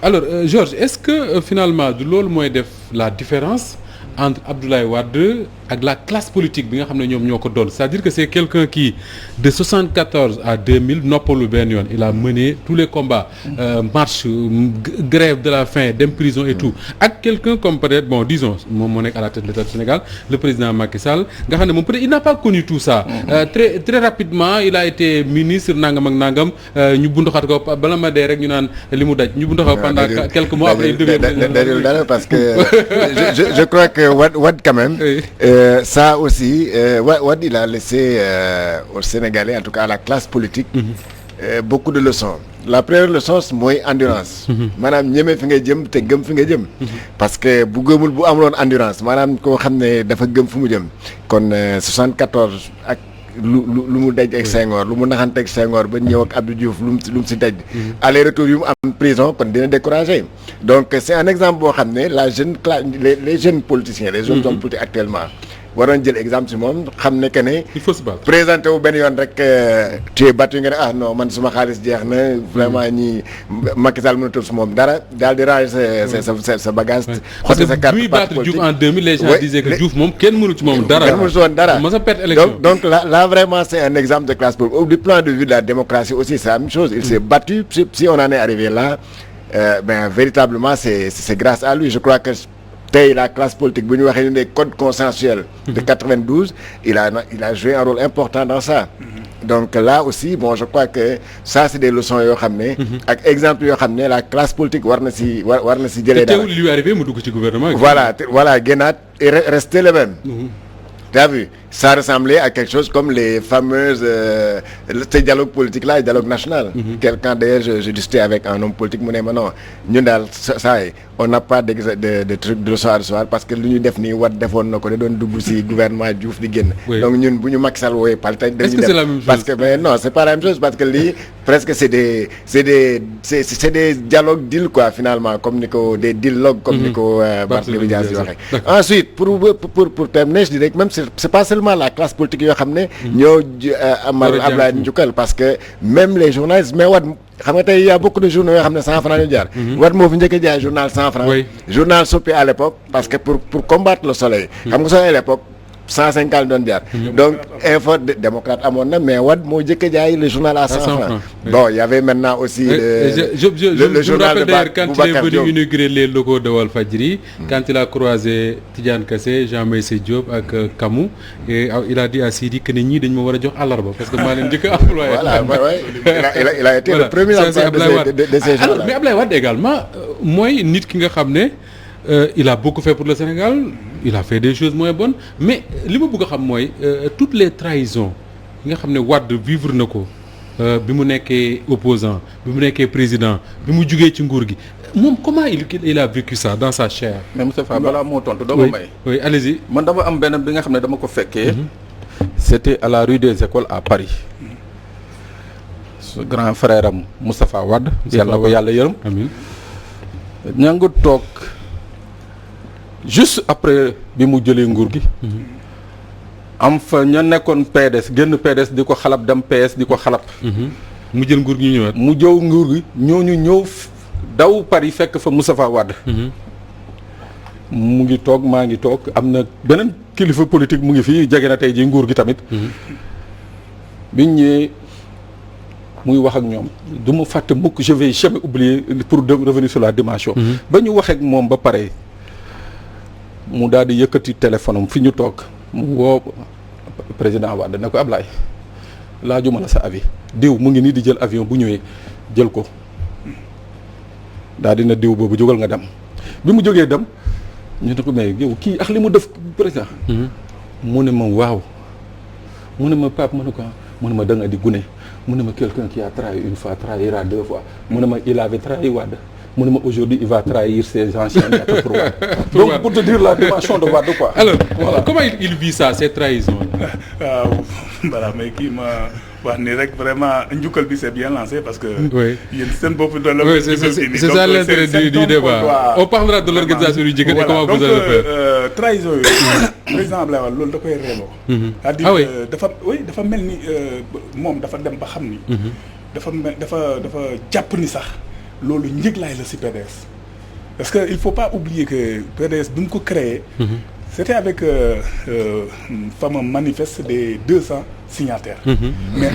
alors Georges est-ce que finalement du loolu mooy def la différence entre Abdoulaye Wade ak la classe politique bi nga xam ne ñoom ñoo ko doon c'est-à-dire que c'est quelqu'un qui de 74 à 2000 noppalu benn yoon il a mené tous les combats marche grève de la faim dem prison et tout ak quelqu'un comme peut-être bon disons moom moo nekk à la tête de l'État du Sénégal le président Macky Sall nga xam ne moom peut-être il n'a pas connu tout ça très très rapidement il a été ministre nangam ak nangam ñu bunduxat ko bala ma dee rek ñu naan li mu daj ñu bunduxat pendant quelques mois après il devient parce que je crois que Wade quand même ça aussi Wade il a laissé aux Sénégalais en tout cas à la classe politique beaucoup de leçons. La première leçon mooy endurance maanaam ñeme fi ngay jëm te gëm fi nga jëm parce que bu gëmul bu amuloon endurance maanaam koo xam ne dafa gëm fu mu jëm kon 74 ak lu mu daj ak Senghor lu mu naxante ak Senghor ba ñëw ak Abdou Diouf lu mu si daj aller retour yu mu am prison kon dina découragé donc c'est un exemple boo xam ne la jeune classe les jeunes politiciens les jeunes hommes politiques actuellement waroon jël exemple si moom xam ne que ne. il faut se battre. présenté wu benn yoon rek tu es battu nga ne ah non man suma xaalis jeex na vraiment ñi Macky Sall mënatul su moom dara daal di ranger sa bagage. parce xotti sa carte que parti Diouf politique. en 2000 les gens disaient que Diouf moom kenn mënu ci moom dara. kenn mënu si woon dara mos a perte élection. donc là vraiment c'est un exemple de classe politique. Du point de vue de la démocratie aussi c'est la même chose. Il s'est battu si on en est arrivé là véritablement c'est grâce à lui. Je crois que tey la classe politique bu ñu waxee ne des codes consensuels de 92 il a joué un rôle important dans ça. Donc là aussi bon je crois que ça c'est des leçons yoo xam ne. ak exemple yoo xam ne la classe politique war na si jëlee dara. te teewul li lui arrivé mu dugg ci gouvernement. voilà génnaat et rester le même. T'as vu ça ressemblait à quelque chose comme les fameuses ce dialogue politique là dialogue national. Quelqu'un d'ailleurs je discutais avec un homme politique mu ne ma non ñun daal saa yi on n'a pas de truc de soir parce que lu ñu def nii Wade defoon na ko da doon dugg ci gouvernement Diouf di génn. donc ñun bu ñu Macky Sall wooyee pal tey dañuy est-ce que c'est la même chose? parce que mais non c'est pas la même chose parce que lii presque c'est des dialogues deal quoi finalement comme ni ko des dialogues comme ni ko Barthélémy Dias di waxee. Ensuite pour terminer je dirais que même c'est pas seulement la classe politique yoo xam ne ñoo amal Ablaye njukkal parce que même les journalistes mais Wade xam nga tey y a beaucoup de journaux yoo xam ne 100 francs ñu jaar Wade moo fi njëkk a jaay journal 100 francs journal Sopi à l'époque parce que pour combattre le soleil xam nga soleil à l'époque 150 doon jaar donc info démocrate amoon na mais Wade moo njëkk a jaay le journal à 100 francs bon il y avait maintenant aussi le journal de quand il est venu inaugurer les locaux de Walfadjri quand il a croisé Tidiane Kassé Jean Meïssa Diop ak Kamou et il a dit à Sidi que ne ñii dañ ma war a jox àllarba parce que maa leen njëkk a employé. voilà il a été le premier employé de ces gens-là. mais Ablaye Wade également mooy nit ki nga xam ne il a beaucoup fait pour le Sénégal il a fait des choses moins bonnes mais li ma bëgg a xam mooy toutes les trahisons yi nga xam ne Wade vivre na ko bi mu nekkee opposant bi mu nekkee président bi mu jugee ci nguur gi moom comment il a vécu ça dans sa chair. mais Moustapha balaa moo tontu doo ma may. oui allez-y. man dafa am benn bi nga xam ne dama ko fekkee. c'était à la rue des Écoles à Paris. su grand frère am Moustapha Wade. yàlla na ko yàlla yërëm. amiin. ña nga toog juste après bi mu jëlee nguur gi. am fa ña nekkoon PDS génn PDS di ko xalab dem PS di ko xalab. mu jël nguur gi ñu ñëwaat. mu jëw nguur gi ñooñu ñëw daw Paris fekk fa Moustapha Wade. mu ngi toog maa ngi toog am na beneen kilifa politique mu ngi fii jege na tey ji nguur gi tamit. biñ ñëwee muy wax ak ñoom du ma fàtte mukk je vais jamais oublier pour revenir sur la dimension. ba ñu waxee ak moom ba pare mu daal di yëkkati téléphone am fi ñu toog mu woo président Wade ne ko Ablaye laajuma la sa avis diw mu ngi nii di jël avion bu ñëwee jël ko daal dina diw boobu jógal nga dem bi mu jógee dem ñu ne ko mais yow kii ak li mu def président. mu ne ma waaw mu ne ma Pape mu ne ko mu ne ma da nga di gune mu ne ma quelqu'un qui a trahi une fois trahira deux fois mu ne ma il avait trahi Wade mu ne ma aujourd'hui il va trahir ses anciens maîtres pour Wade. Donc pour te dire la dimension de Wade quoi. Alors voilà. Comment il vit ça ces trahisons là. waaw voilà mais kii ma wax ni rek vraiment njukkal bi c'est bien lancé parce que. oui yéen seen bopp doon la. oui c'est ça l'intérêt du débat. On parlera de l'organisation du Jigéen et comment vous allez le faire. Trahison yooyu président Ablaye Wade loolu da koy reeloo. c'est-à-dire dafa mel ni moom dafa dem ba xam ni. dafa jàpp ni sax loolu njëglaay la ci PDS. parce que il faut pas oublier que PDS bi mu ko créé. C'était avec fameux manifeste des 200 signataires. Mais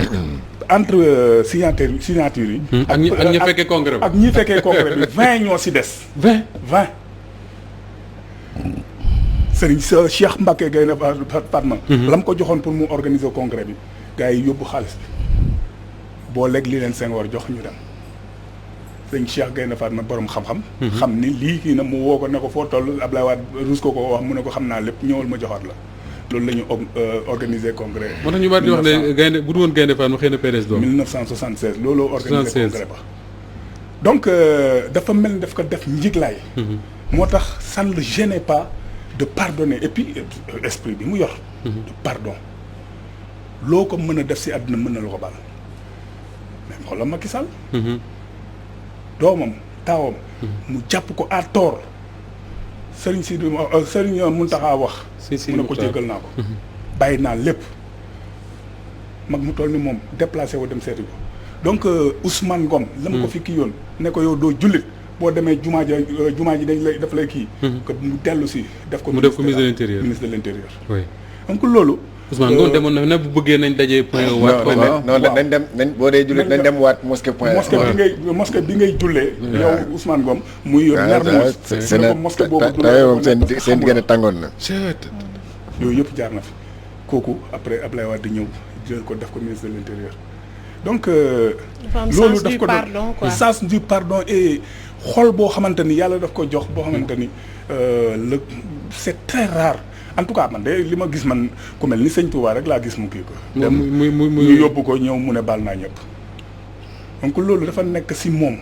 entre signature yi. ak ñi fekkee congrès bi. ak ñi fekkee congrès bi 20 ñoo ci des. 20. Serigne sa Cheikh Mbacké Gaïndé Fatma. la mu ko joxoon pour mu organiser congrès bi gars yi yóbbu xaalis bi boo léegi li leen Senghor jox ñu dem. sëñ Cheikh Gaïndé Fatma borom xam-xam. xam ni lii kii na mu woo ko ne ko foo toll Ablaye Wade rus ko wax mu ne ko xam naa lépp ñëwal ma joxaat la loolu la ñu organiser congrès. moo tax ñu bari di wax ne Gaïndé bu dul woon Gaïndé Fatma xëy na PDS doom. 1976 looloo organiser congrès ba. donc dafa mel ni daf ko def njiglaay. moo tax ça ne le gênait pas de pardonner et puis esprit bi mu yor. de pardon loo ko mën a def ci àdduna mën na la ko baal mais xoolal Macky Sall. doomam taawam mu jàpp ko à tort Serigne Mountakha wax. mu ne ko jéggal naa ko. bàyyi naa lépp mag mu toll ni moom déplacé wu dem seeti ko donc Ousmane Ngom. la ma ko fi kii yoon ne ko yow doo jullit boo demee jumaa ji dañ lay daf lay kii. que mu dellu si def ko. mu def ko ministre de l'intérieur ministre de l'intérieur. oui donc loolu. Ousmane Ngom demoon na ne bu bëggee nañ dajee point waat. non nañ dem nañ boo dee jullit nañ dem waat mosquée point. mosquée bi ngay jullee. yow Ousmane Ngom. muy Mermoz. c'est mosquée boobu moom seen diggante tàngoon na. yooyu yëpp jaar na fi kooku après Ablaye Wade di ñëw jël ko def ko ministre de l'intérieur donc. loolu daf ko doon sens du pardon et xol boo xamante ni yàlla daf ko jox boo xamante ni c'est très rare. en tout cas man de li ma gis man ku mel ni sëñ Touba rek laa gis mu kii ko. mu yóbbu ko ñëw mu ne baal naa ñëpp. donc loolu dafa nekk ci moom.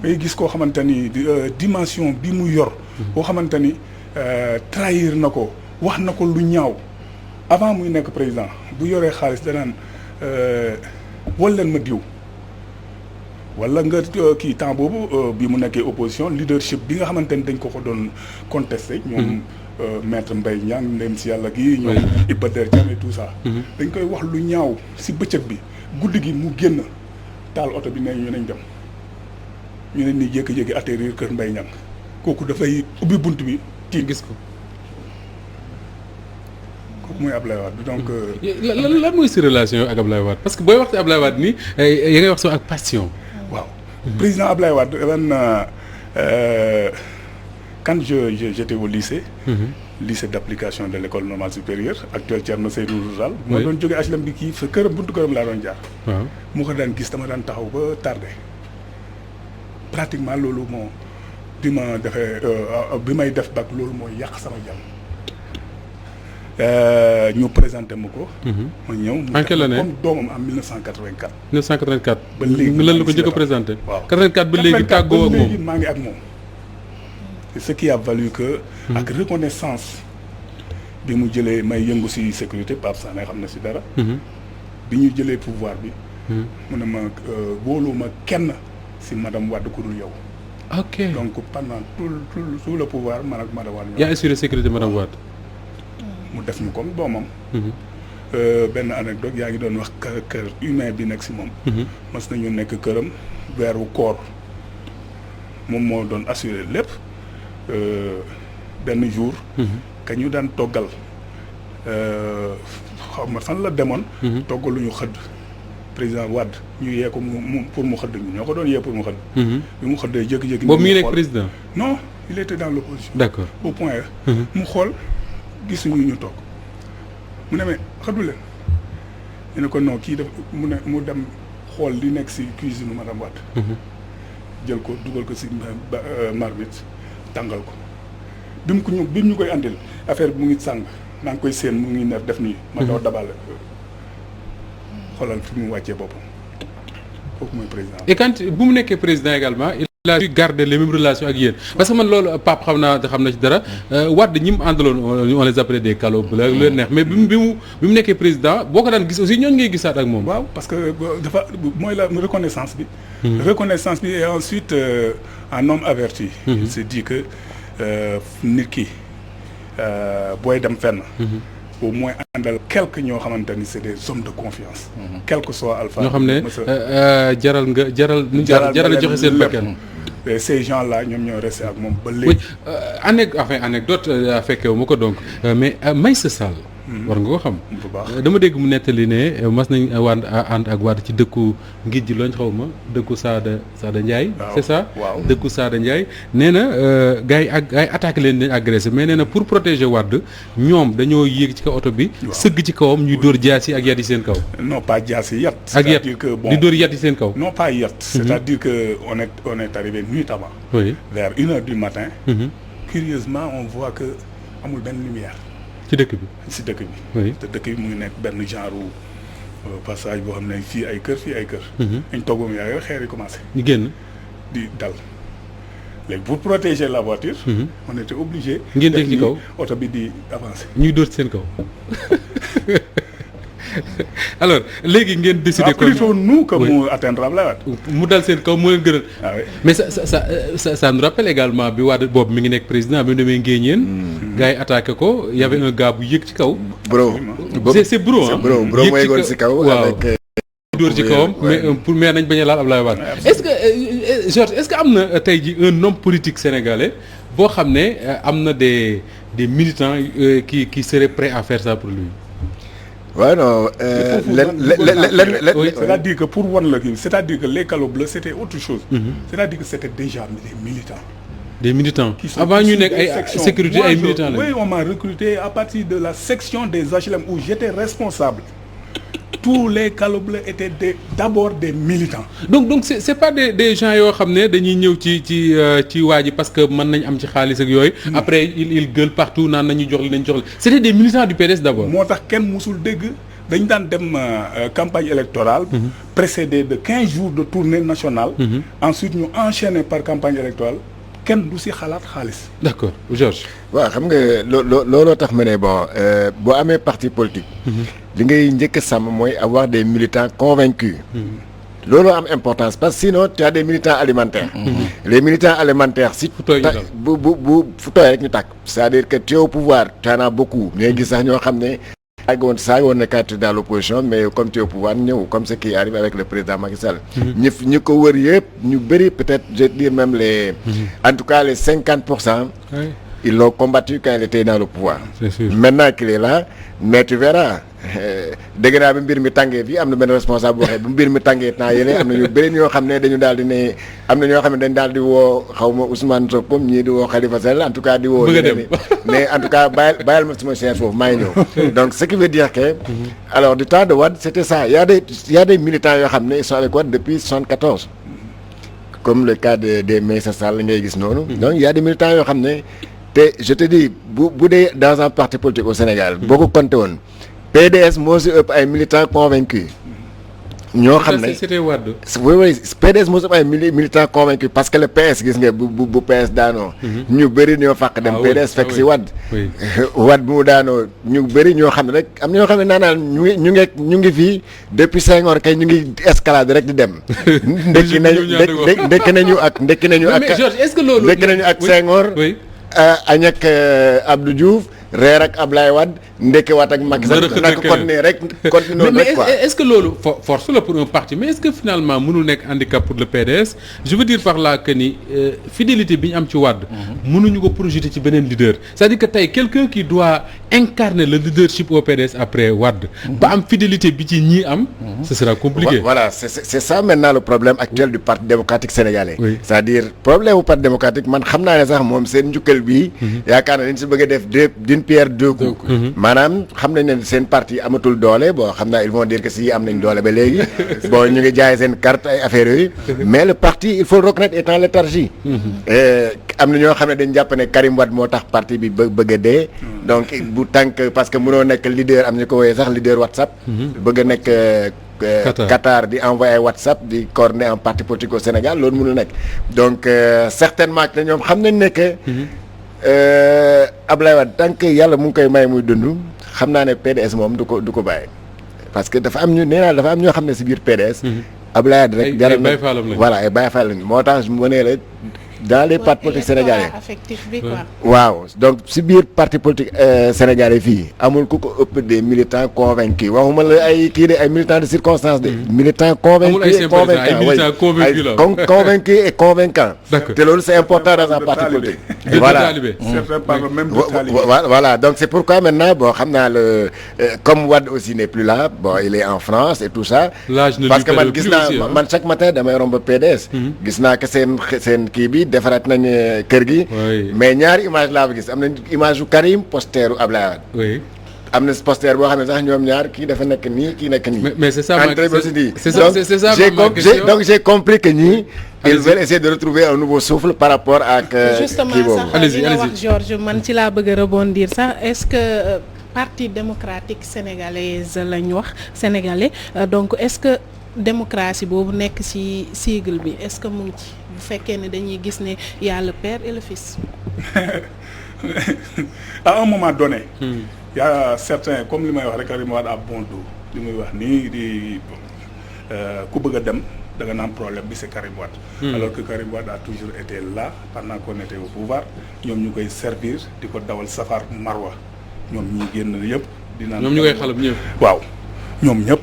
ngay gis koo xamante ni dimension bi mu yor. boo xamante ni trahir na ko wax na ko lu ñaaw avant muy nekk président bu yoree xaalis danaan wol leen ma diw. wala nga kii temps boobu bi mu nekkee opposition leadership bi nga xamante ni dañ ko doon contesté. ñoom. maître Mbaye Niang ndem si yàlla gi ñoom Iba Der Thiam et tout ça. dañ koy wax lu ñaaw si bëccëg bi guddi gi mu génn taal oto bi ne ñu nañ dem ñu ne nii jékki-jékki atterrir kër Mbaye Niang kooku dafay ubbi bunt bi kii gis ko kooku mooy Ablaye Wade donc. lan mooy si relation ak Ablaye Wade parce que booy wax ci Ablaye Wade nii ya ngay wax soo ak passion. waaw président Ablaye Wade quand j'étais au lycée. lycée d'application de l'école normale supérieure actuel Thierno Seydou Roussal. moo doon jógee HLM bi kii fa këram buntu këram laa doon jaar. waaw mu ko daan gis dama daan taxaw ba tardé pratiquement loolu moo bi ma defee bi may def bac loolu mooy yàq sama jàmm. ñu présenté ma ko. ma ñëw mu quelle année comme doomam en 1984. 1984. ba léegi lan la ko njëkk a présenté. waaw 84 ba léegi tàggoo ak moom maa ngi ak moom. c'est ce qui a valu que. ak reconnaissance bi mu jëlee may yëngu ci sécurité Pape Sané xam na ci dara. bi ñu jëlee pouvoir bi. mu ne ma wóolu ma kenn ci madame Wade ku dul yow. ok donc pendant tout le pouvoir man ak madame Wade. yaa assuré sécurité madame Wade. mu def ñu comme doomam. benn anecdote yaa ngi doon wax kër humain bi nekk ci moom. mas nañu nekk këram weeru koor moom moo doon assuré lépp. benn jour. ka ñu daan toggal xaw ma fan la demoon. toggal lu ñu xëdd président Wade ñu yee ko mu pour mu xëdd ñoo ko doon yee pour mu xëdd. bi mu xëddee jékki-jékki. boobu mi ngi nekk président. non il était dans l'opposition. d'accord au point mu xool gisuñu ñu toog mu ne mais xëddu leen ñu ne ko non kii def mu ne mu dem xool li nekk ci cuisine madame Wade. jël ko dugal ko ci marmite. tàngal ko bi mu ñu koy andil affaire bi mu ngi sàng maa ngi koy séen mu ngi ner def nii. ma daw dabale xoolal fi mu wàccee boppam kooku mooy président. et quand bu mu nekkee président également il a dû garder les mêmes relations ak yéen parce que man loolu Pape xam na ci dara Wade ñi mu àndaloon on les appelait des calots bu lu leen neex mais bi mu nekkee président boo ko daan gis aussi ñooñu ngay gisaat ak moom. waaw parce que dafa mooy la reconnaissance bi. reconnaissance bi et ensuite un homme averti. il se dit que nit ki booy dem fenn. au moins àndal quelque ñoo xamante ni c'est des hommes de confiance. quel que soit alpha. ñoo xam ne jaral joxe seen bakkan. ces gens là ñoom ñoo resté ak moom ba léegi. anecdote fekkewu ma ko donc mais Maïssa Sall. war nga ko xam. bu baax dama dégg mu nettali ne mas nañ ànd ak Wade ci dëkku ngij ji looñ xaw ma dëkku Saada Ndiaye. c'est ça waaw dëkku Saada Ndiaye. nee na gars yi attaqué leen dañ agressé mais nee na pour protéger Wade ñoom dañoo yéeg ci kaw oto bi. sëgg ci kawam ñuy dóor jaas yi ak yat yi seen kaw. non pas jaas yi yat. ak yat c'est-à-dire que bon di dóor yat yi seen kaw. non pas yat. c'est-à-dire que on est arrivé nuit avant. oui vers 1h du matin. curieusement on voit que amul benn lumière. ci dëkk bi. ci dëkk bi. oui te dëkk bi mu ngi nekk benn genre passage boo xam ne fii ay kër fii ay kër. dañ toog ba mu yàgg xeer yi commencé. ñu génn. di dal léegi pour protéger la voiture. on était obligé. ngeen dégg ci kaw oto bi di avancer. ñuy dóor ci seen kaw. alors léegi ngeen décider. plutôt nous que mu atteindre Ablaye Wade. mu dal seen kaw mu leen gënal. mais ça nous rappelle également bi Wade boobu mi ngi nekk président bi mu demee Nguéniène. gars yi attaqué ko y avait un gars bu yëg ci kaw. Bro. c'est Bro ah. Bro mooy goon ci kaw. waaw dóor ci kawam mais nañ bañ a laal Ablaye Wade. est-ce que Georges est-ce que am na tey ji un homme politique sénégalais boo xam ne am na des militants qui seraient prêts à faire ça pour lui. waaw non. c'est-à-dire que pour wan la kii c'est-à-dire que les calots bleus c'était autre chose. C'est-à-dire que c'était déjà des militants. Des militants avant ñu nekk ay sécurité ay militants la. Oui, on m'a recruté à partir de la section des HLM où j'étais responsable. Tous les calots bleus étaient d'abord des militants. donc c'est pas des gens yoo xam ne dañuy ñëw ci waa ji parce que mën nañ am ci xaalis ak yooyu. après il gueule partout naan nañu jox li nañ jox li c'était des militants du PDS d'abord. moo tax kenn musul dégg dañ daan dem campagne électorale. précédée de 15 jours de tournée nationale. Ensuite ñu enchaîner par campagne électorale. kenn du si xalaat xaalis. d'accord Georges. waaw xam nga looloo tax ma ne bon boo amee parti politique. li ngay njëkk a sàmm mooy avoir des militants convaincus. looloo am importance parce que sinon tu as des militants alimentaires. Les militants alimentaires si. fu tooy rek ñu tàkk. c'est-à-dire que tu es au pouvoir tu en as beaucoup. ngay gis sax ñoo xam ne. saa woon na carte dans l'opposition mais comme tu es au pouvoir ñëw comme ce qui arrive avec le président Macky Sall. ñi ko wër yëpp ñu bëri peut-être je veux dire même les. en tout cas les 50%. Oui. Ils l'ont combattu quand il était dans le pouvoir. C'est sûr. Maintenant qu'il est là mais tu verras dégg naa bi mbir mi tàngee fii am na benn responsable boo xam bu mbir mi tàngee temps yële am na ñu bëri ñoo xam ne dañu daal di ne am na ñoo xam ne dañu daal di woo xaw ma Ousmane Sonko ñii di woo Khalifa Sall en tout cas di woo. bëgg a dem mais en tout cas bàyyil ma sama chef foofu maa ngi ñëw. donc ce qui veut dire que. alors du temps de Wade c'était ça il y a des militants yoo xam ne ils sont avec Wade depuis 74. comme le cas des Meïssa Sall ngay gis noonu. donc il y a des militants yoo xam ne. te je te dis bu dee dans un parti politique au Sénégal boo ko compté woon PDS moo si ëpp ay militants convaincus ñoo xam ne c'était Wade. oui PDS moo si ëpp ay militants convaincus parce que le PS gis nga bu PS daanoo ñu bëri ñoo fàq dem PDS fekk si Wade Wade bu mu daanoo ñu bëri ñoo xam ne rek am na ñoo xam ne naanaan ñu ngi fii depuis 5 ans kay ñu ngi escalade rek di dem ndekki nañu ak mais Georges est-ce que loolu ndekki nañu ak 5 ans añ ak Abdou Diouf reer ak Ablaye Wade ndekkiwaat ak Macky Sall nag continuer rek continuer rek quoi. mais est-ce que loolu force la pour un parti mais est-ce que finalement mënul nekk handicap pour le PDS je veux dire par là que ni fidélité bi ñu am ci Wade mënuñu ko projeter ci beneen leader c'est-à-dire que tey quelqu'un qui doit incarner le leadership au PDS après Wade ba am fidélité bi ci ñii am ce sera compliqué. Voilà c'est ça maintenant le problème actuel du Parti démocratique sénégalais. Oui. C'est-à-dire problème bu Parti démocratique man xam naa ne sax moom seen njukkal bii yaakaar na dañ si bëgg a def d'une pierre deux coups. maanaam xam nañ ne seen parti amatul doole bon xam naa ils vont dire que si am nañ doole ba léegi bon ñu ngi jaay seen carte ay affaires yooyu mais le parti il faut le reconnaître est en léthargie. am na ñoo xam ne dañ jàpp ne Karim Wade moo tax parti bi bëgg a dee donc bu tànk parce que mënoo nekk leader am ñu ko woowee sax leader WhatsApp bëgg a nekk Qatar di envoyer WhatsApp di coordonner un parti politique au Sénégal loolu mënul nekk donc certainement que ñoom xam nañ ne que Ablaye Wade tant que yàlla mu ngi koy may muy dund xam naa ne PDS moom du ko bàyyi parce que dafa am ñu nee naa dafa am ñoo xam ne si biir PDS Ablaye Wade rek jaral na voilà ay Baye Fall lañu moo tax mu ne la dans les partis politiques sénégalais affectif bi quoi. waaw donc si biir parti politique sénégalais fii amul ku ko ëpp des militants convaincus waxuma la ay kii de ay militants de circonstance de militants convaincus et convaincants convaincus et convaincants te loolu c'est important dans un parti politique voilà voilà donc c'est pourquoi maintenant bon xam naa le comme Wade aussi n'est plus là bon il est en France et tout ça parce que man gis naa man chaque matin damay romb PDS gis naa que seen kii bi defaraat nañ kër gi mais ñaari image laa fa gis am nañ image u Karim posteru Ablaye Wade am na poster boo xam ne sax ñoom ñaar kii dafa nekk nii kii nekk nii mais c'est ça donc j'ai compris que ñii ils veulent essayer de retrouver un nouveau souffle par rapport ak justement sax li nga wax Georges man ci laa bëgg a rebondir sax est-ce que parti démocratique sénégalaise lañ wax sénégalais donc est-ce que démocratie boobu nekk ci sigle bi est-ce que mu ngi ci bu fekkee ne dañuy gis ne y a le père et le fils. À un moment donné. Y a certains comme li may wax rek Karim Wade a bon dos li muy wax nii di ku bëgg a dem da nga naan problème bi c'est Karim Wade. Alors que Karim Wade a toujours été là pendant qu'on était au pouvoir ñoom ñu koy servir di ko dawal safar marwa ñoom ñi génn yëpp. di naan ñoom ñu koy xalab ñëpp. waaw ñoom ñëpp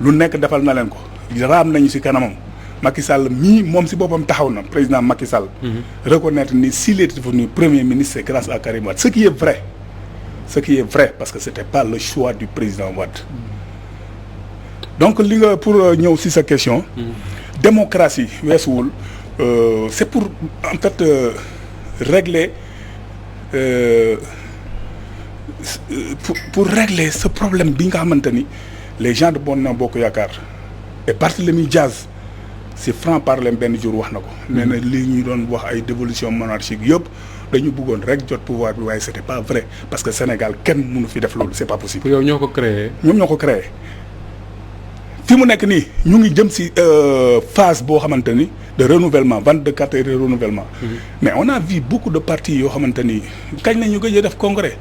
lu nekk defal na leen ko raam nañu ci kanamam Macky Sall mii moom ci boppam taxaw na président Macky Sall. reconnaître ni s'il est devenu premier ministre c'est grâce à Karim Wade ce qui est vrai parce que c'était pas le choix du président Wade. donc li nga pour ñëw ci sa question. démocratie weesuwul c'est pour en fait régler pour régler ce problème bi nga xamante ni les gens de Benno Bokk Yaakaar et Barthélémy Diaz c'est franc parler benn jour wax na ko. nee na li ñu doon wax ay dévolution monarchique yëpp dañu bëggoon rek jot pouvoir bi waaye c'était pas vrai parce que Sénégal kenn mënu fi def loolu c'est pas possible. pour yow ñoo ko créé. ñoom ñoo ko créé. fi mu nekk nii ñu ngi jëm ci phase boo xamante ni de renouvellement vente de carte de renouvellement. Mais on a vu beaucoup de partis yoo xamante ni kañ la ñu gëj a def congrès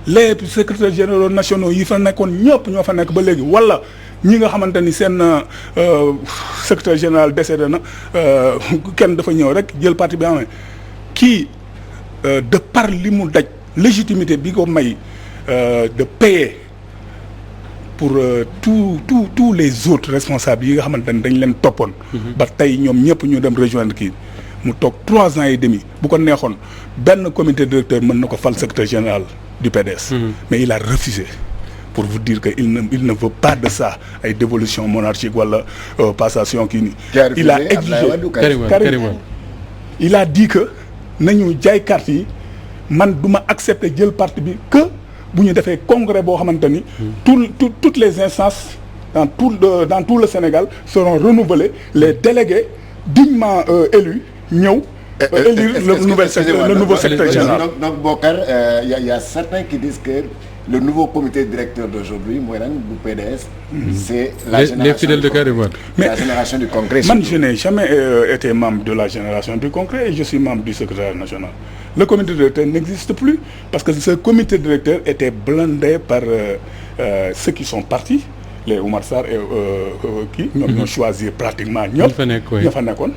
les secrétaires généraux nationaux yi fa nekkoon ñëpp ñoo fa nekk ba léegi wala ñi nga xamante ni seen secrétaire général décédé na kenn dafa ñëw rek jël parti bi amee kii de par li mu daj légitimité bi ko may de payer. pour tous les autres responsables yi nga xamante ne dañ leen toppoon. ba tey ñoom ñëpp ñu dem rejoindre kii mu toog 3 ans et demi bu ko neexoon benn comité directeur mën na ko fal secrétaire général du PDS. Mais il a refusé pour vous dire que il ne veut pas de ça ay dévolution monarchique wala passation kii nii. il a exigé Karim il a dit que nañu jaay carte yi man du ma accepter jël parti bi que. bu ñu defee congrès boo xamante ni toutes les instances dans tout le Sénégal seront renouvelées les délégués dignement élus ñëw élire le nouveau secrétaire général. Donc Bokar, y a certains qui disent que le nouveau comité directeur d'aujourd'hui mooy lan bu PDS c'est la génération les fidèles de Karim Wade. La génération du Congrès. Man je n'ai jamais été membre de la génération du Congrès et je suis membre du secrétaire national. Le comité directeur n'existe plus parce que ce comité directeur était blindé par ceux qui sont partis les Oumar Sarr et kii ñoom ñoo choisir pratiquement ñëpp ña fa nekkoon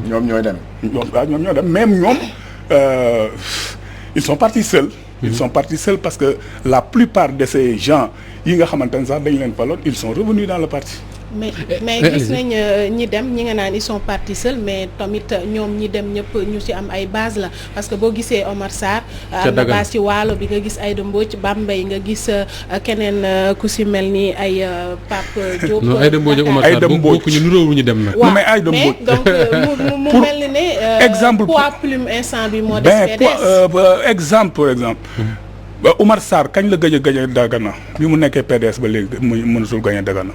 ñoom ñooy dem ñoom ñoo dem même ñoom ils sont partis seuls parce que la plupart de ces gens yi nga xamante ne sax dañ leen faloon ils sont revenus dans le parti. mais gis nañ ñi dem ñi nga naan ils sont partis seuls mais tamit ñoom ñi dem ñëpp ñu ci am ay base la parce que boo gisee Omar Sarr am na base ci Waalo bi nga gis Aïda Mbodj Bambey nga gis keneen ku ci mel ni ay Pape Diop. non Aïda Mbodj ak Omar Sarr bokku ñu nuróowu ñu dem nag. waaw mais Aïda Mbodj donc mu mel ni ne exemple poids plume instant bi moo des PDS. exemple Omar Sarr kañ la gëj a gañe Dagana bi mu nekkee PDS ba léegi muy mënatul gañe Dagana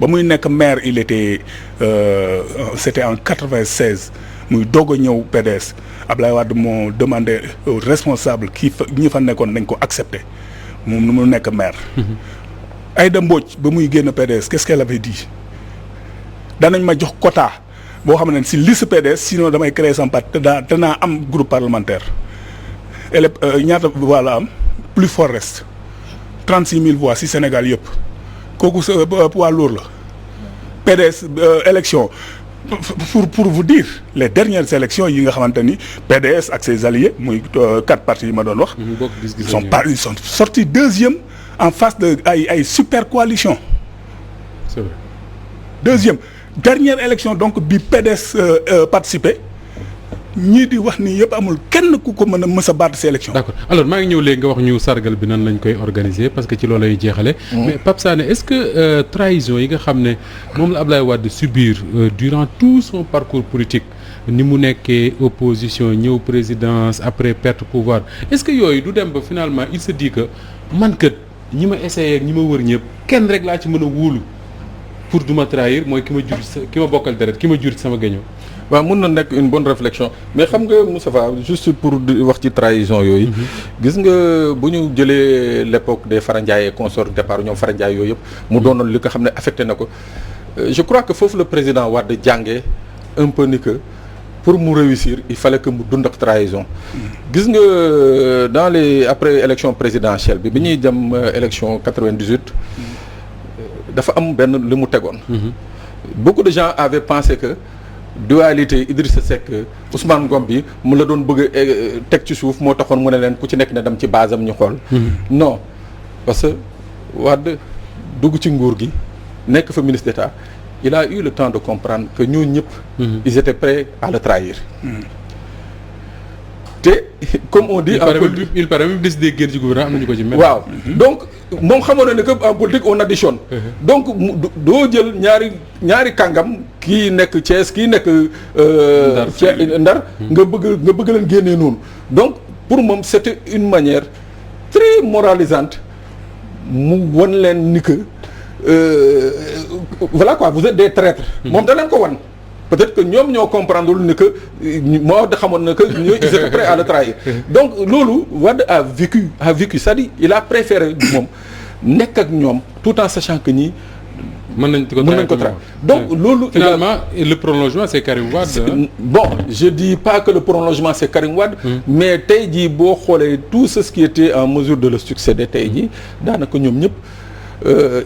ba muy nekk maire il était c'était en 96 muy doog a ñëw PDS Ablaye Wade moo demandé aux responsables ñi fa nekkoon nañ ko accepté moom nu mu nekk maire. Aïda Mbodj ba muy génn PDS qu'est-ce qu'elle avait dit danañ ma jox quota boo xam ne si liste PDS sinon damay créer sama parti danaa am groupe parlementaire elle ñaata voix la am plus fort reste 36 000 voix si Sénégal yëpp. kooku sa poids lourd la PDS élection pour vous dire les dernières élections yi nga xamante ni PDS ak ses alliés muy 4 partis yi ma doon wax. ils sont sortis deuxième en face de ay super coalition. C'est vrai. Deuxième dernière élection donc bi PDS participé ñii di wax ni yëpp amul kenn ku ko mën a mës a baat ces élections. d'accord alors maa ngi ñëw léegi nga wax ñu sargal bi nan lañ koy organiser parce que ci loolu lay jeexale mais Pape Sané est-ce que trahison yi nga xam ne moom la Ablaye Wade subir durant tout son parcours politique ni mu nekkee opposition ñëw présidence après perte pouvoir est-ce que yooyu du dem ba finalement il se dit que man kat ñi ma essayé ak ñi ma wër ñëpp kenn rek laa ci mën a wóolu pour du ma trahir mooy ki ma bokkal deret ki ma jur sama géño. waaw mun na nekk une bonne réflexion mais xam nga Moustapha juste pour wax ci trahison yooyu gis nga bu ñu jëlee l'époque des Fara Ndiaye et consorts départ ñoom Fara Ndiaye yooyu yëpp mu doonoon li nga xam ne affecté na ko je crois que foofu le président Wade jàngee un peu ni que pour mu réussir il fallait que mu dund ak trahison. gis nga dans les après élection présidentielle bi ñuy dem élection 98 dafa am benn li mu tegoon. beaucoup de gens avaient pensé que dualité Idrissa Seck Ousmane Ngom bi mu la doon bëgg a teg ci suuf moo taxoon mu ne leen ku ci nekk ne dem ci base am ñu xool. non parce que Wade dugg ci nguur gi nekk fa ministre d'État il a eu le temps de comprendre que ñoo ñëpp. ils étaient prêts à le trahir. te comme on dit. il paraît même décidé génn ci gouvernement am nañu ko ci mel. waaw donc moom xamoon na ne que en politique on additionne. donc doo jël ñaari kàngam kii nekk Thiès kii nekk. Ndar nga bëgg leen génnee noonu. donc pour moom c'était une manière très moralisante mu won leen ni que voilà quoi vous êtes des traîtres. moom da leen ko wan. peut-être que ñoom ñoo comprendre ni que moo xamoon na que ñooy ils étaient prêts à le trahir. donc loolu Wade a vécu c'est-à-dire il a préféré moom nekk ak ñoom tout en sachant que ñii mën nañ ko trahir. donc loolu. finalement le prolongement c'est Karim Wade. bon je dis pas que le prolongement c'est Karim Wade. mais tey jii boo xoolee tout ce qui était en mesure de le succéder tey jii daanaka ñoom ñëpp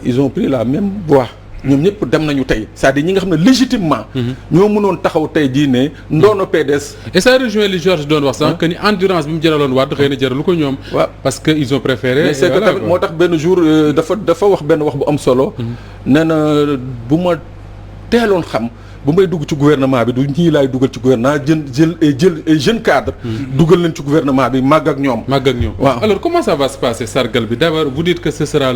ils ont pris la même voie. ñoom ñëpp dem nañu tey c'est-à-dire ñi nga xam ne légitimement. ñoo mënoon taxaw tey jii ne ndoono PDS. et ça rejoint li Georges doon wax sax que ni endurance bi mu jëraloon Wade xëy na jëralu ko ñoom. waaw parce que ils ont préféré. mais c'est que tamit moo tax benn jour dafa wax benn wax bu am solo. nee na bu ma teeloon xam bu may dugg ci gouvernement bi du ñii laay dugal ci gouvernement jël jeune cadre. dugal leen ci gouvernement bi màgg ak ñoom. waaw alors comment ça va se passer sargal bi d'abord vous dites que ce sera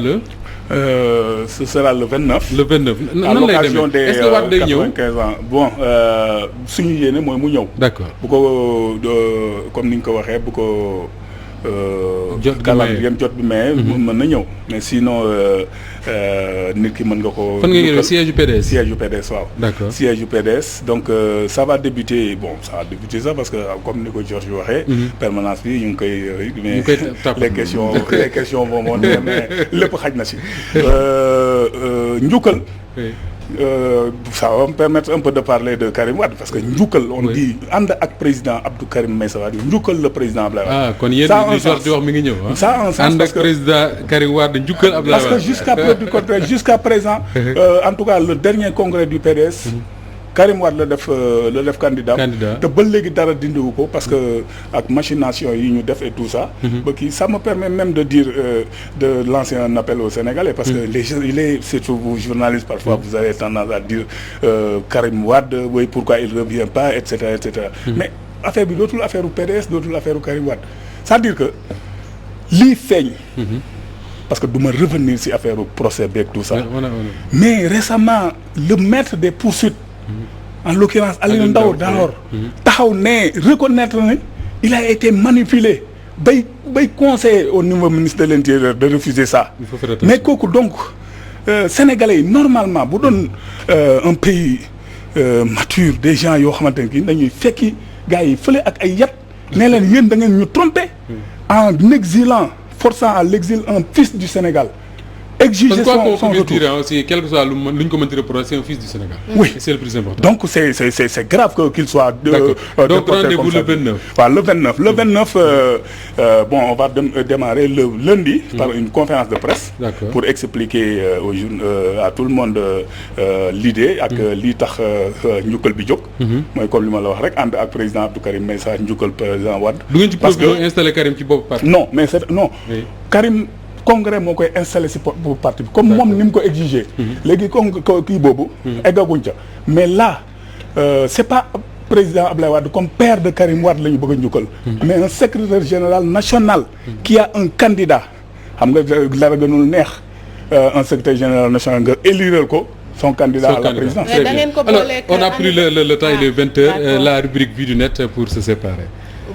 ce sera le 29. Le 29 nan lay demee est-ce que Wade day ñëw 95 ans bon suñu yéene mooy mu ñëw. d'accord bu ko comme ni nga ko waxee bu ko. jot bi mais mën na ñëw mais sinon nit ki mën nga ko. fan nga ñëw siège yu PDS. siège yu PDS waaw. d'accord siège yu PDS donc ça va débuter ça parce que comme ni ko Georges waxee. permanence bi ñu ngi koy. mais les questions vont monter mais lépp xaj na si. njukkal. Ça va me permettre un peu de parler de Karim Wade parce que njukkal on dit ànd ak président Abdou Karim Meïssa Wade njukkal le président Abdoulaye Wade. ah kon yéen li Georges di wax mi ngi ñëw ah. ça en sens ànd ak président Karim Wade njukkal Abdoulaye Wade. parce que jusqu'à présent en tout cas le dernier congrès du PDS. Karim Wade la def candidat te ba léegi dara dindiwu ko parce que ak machination yi ñu def et tout ça ba kii ça me permet même de dire de lancer un appel aux Sénégalais parce que les gens surtout vous journalistes parfois vous avez tendance à dire Karim Wade oui pourquoi il revient pas et cetera mais affaire bi dootul affaire u PDS dootul affaire u Karim Wade c'est-à-dire que lii feeñ parce que du ma revenir ci affaire u procès beeg tout ça mais récemment le maître des poursuites en l'occurrence Aliou Ndao d'alors taxaw ne reconnaître ne il a été manipulé bay conseiller au niveau ministre de l'Intérieur de refuser ça mais kooku donc sénégalais yi normalement bu doon un pays mature des gens yoo xamante ne ki dañuy fekki gars yi fële ak ay yat ne leen yéen da ngeen ñu tromper en exilant forçant à l'exil un fils du Sénégal exiger son retour aussi quel que soit lu ñu ko mën a reprocher c'est un fils du Sénégal. Oui, c'est le plus important. Donc c'est grave qu'il soit donc rendez-vous le 29. Voilà, le 29 bon on va démarrer le lundi par une conférence de presse. D'accord. Pour expliquer à tout le monde l'idée ak lii tax njukkal bi jóg. mooy comme li ma la wax rek ànd ak président Abdou Karim Meïssa njukkal président Wade. du ngeen ci profité installer Karim ci boobu parti. Non mais c'est non. Oui. Karim congrès moo koy installé si parti bi comme moom ni mu ko exigé. léegi kii boobu. eggaguñ ca mais là c'est pas président Abdoulaye Wade comme père de Karim Wade la ñu bëgg a njukkal. mais un secrétaire général national. qui a un candidat xam nga dara gënul neex un secrétaire général national nga éliral ko. son candidat à la présidence. Alors on a pris le temps il est 20h la rubrique Vie du Net pour se séparer.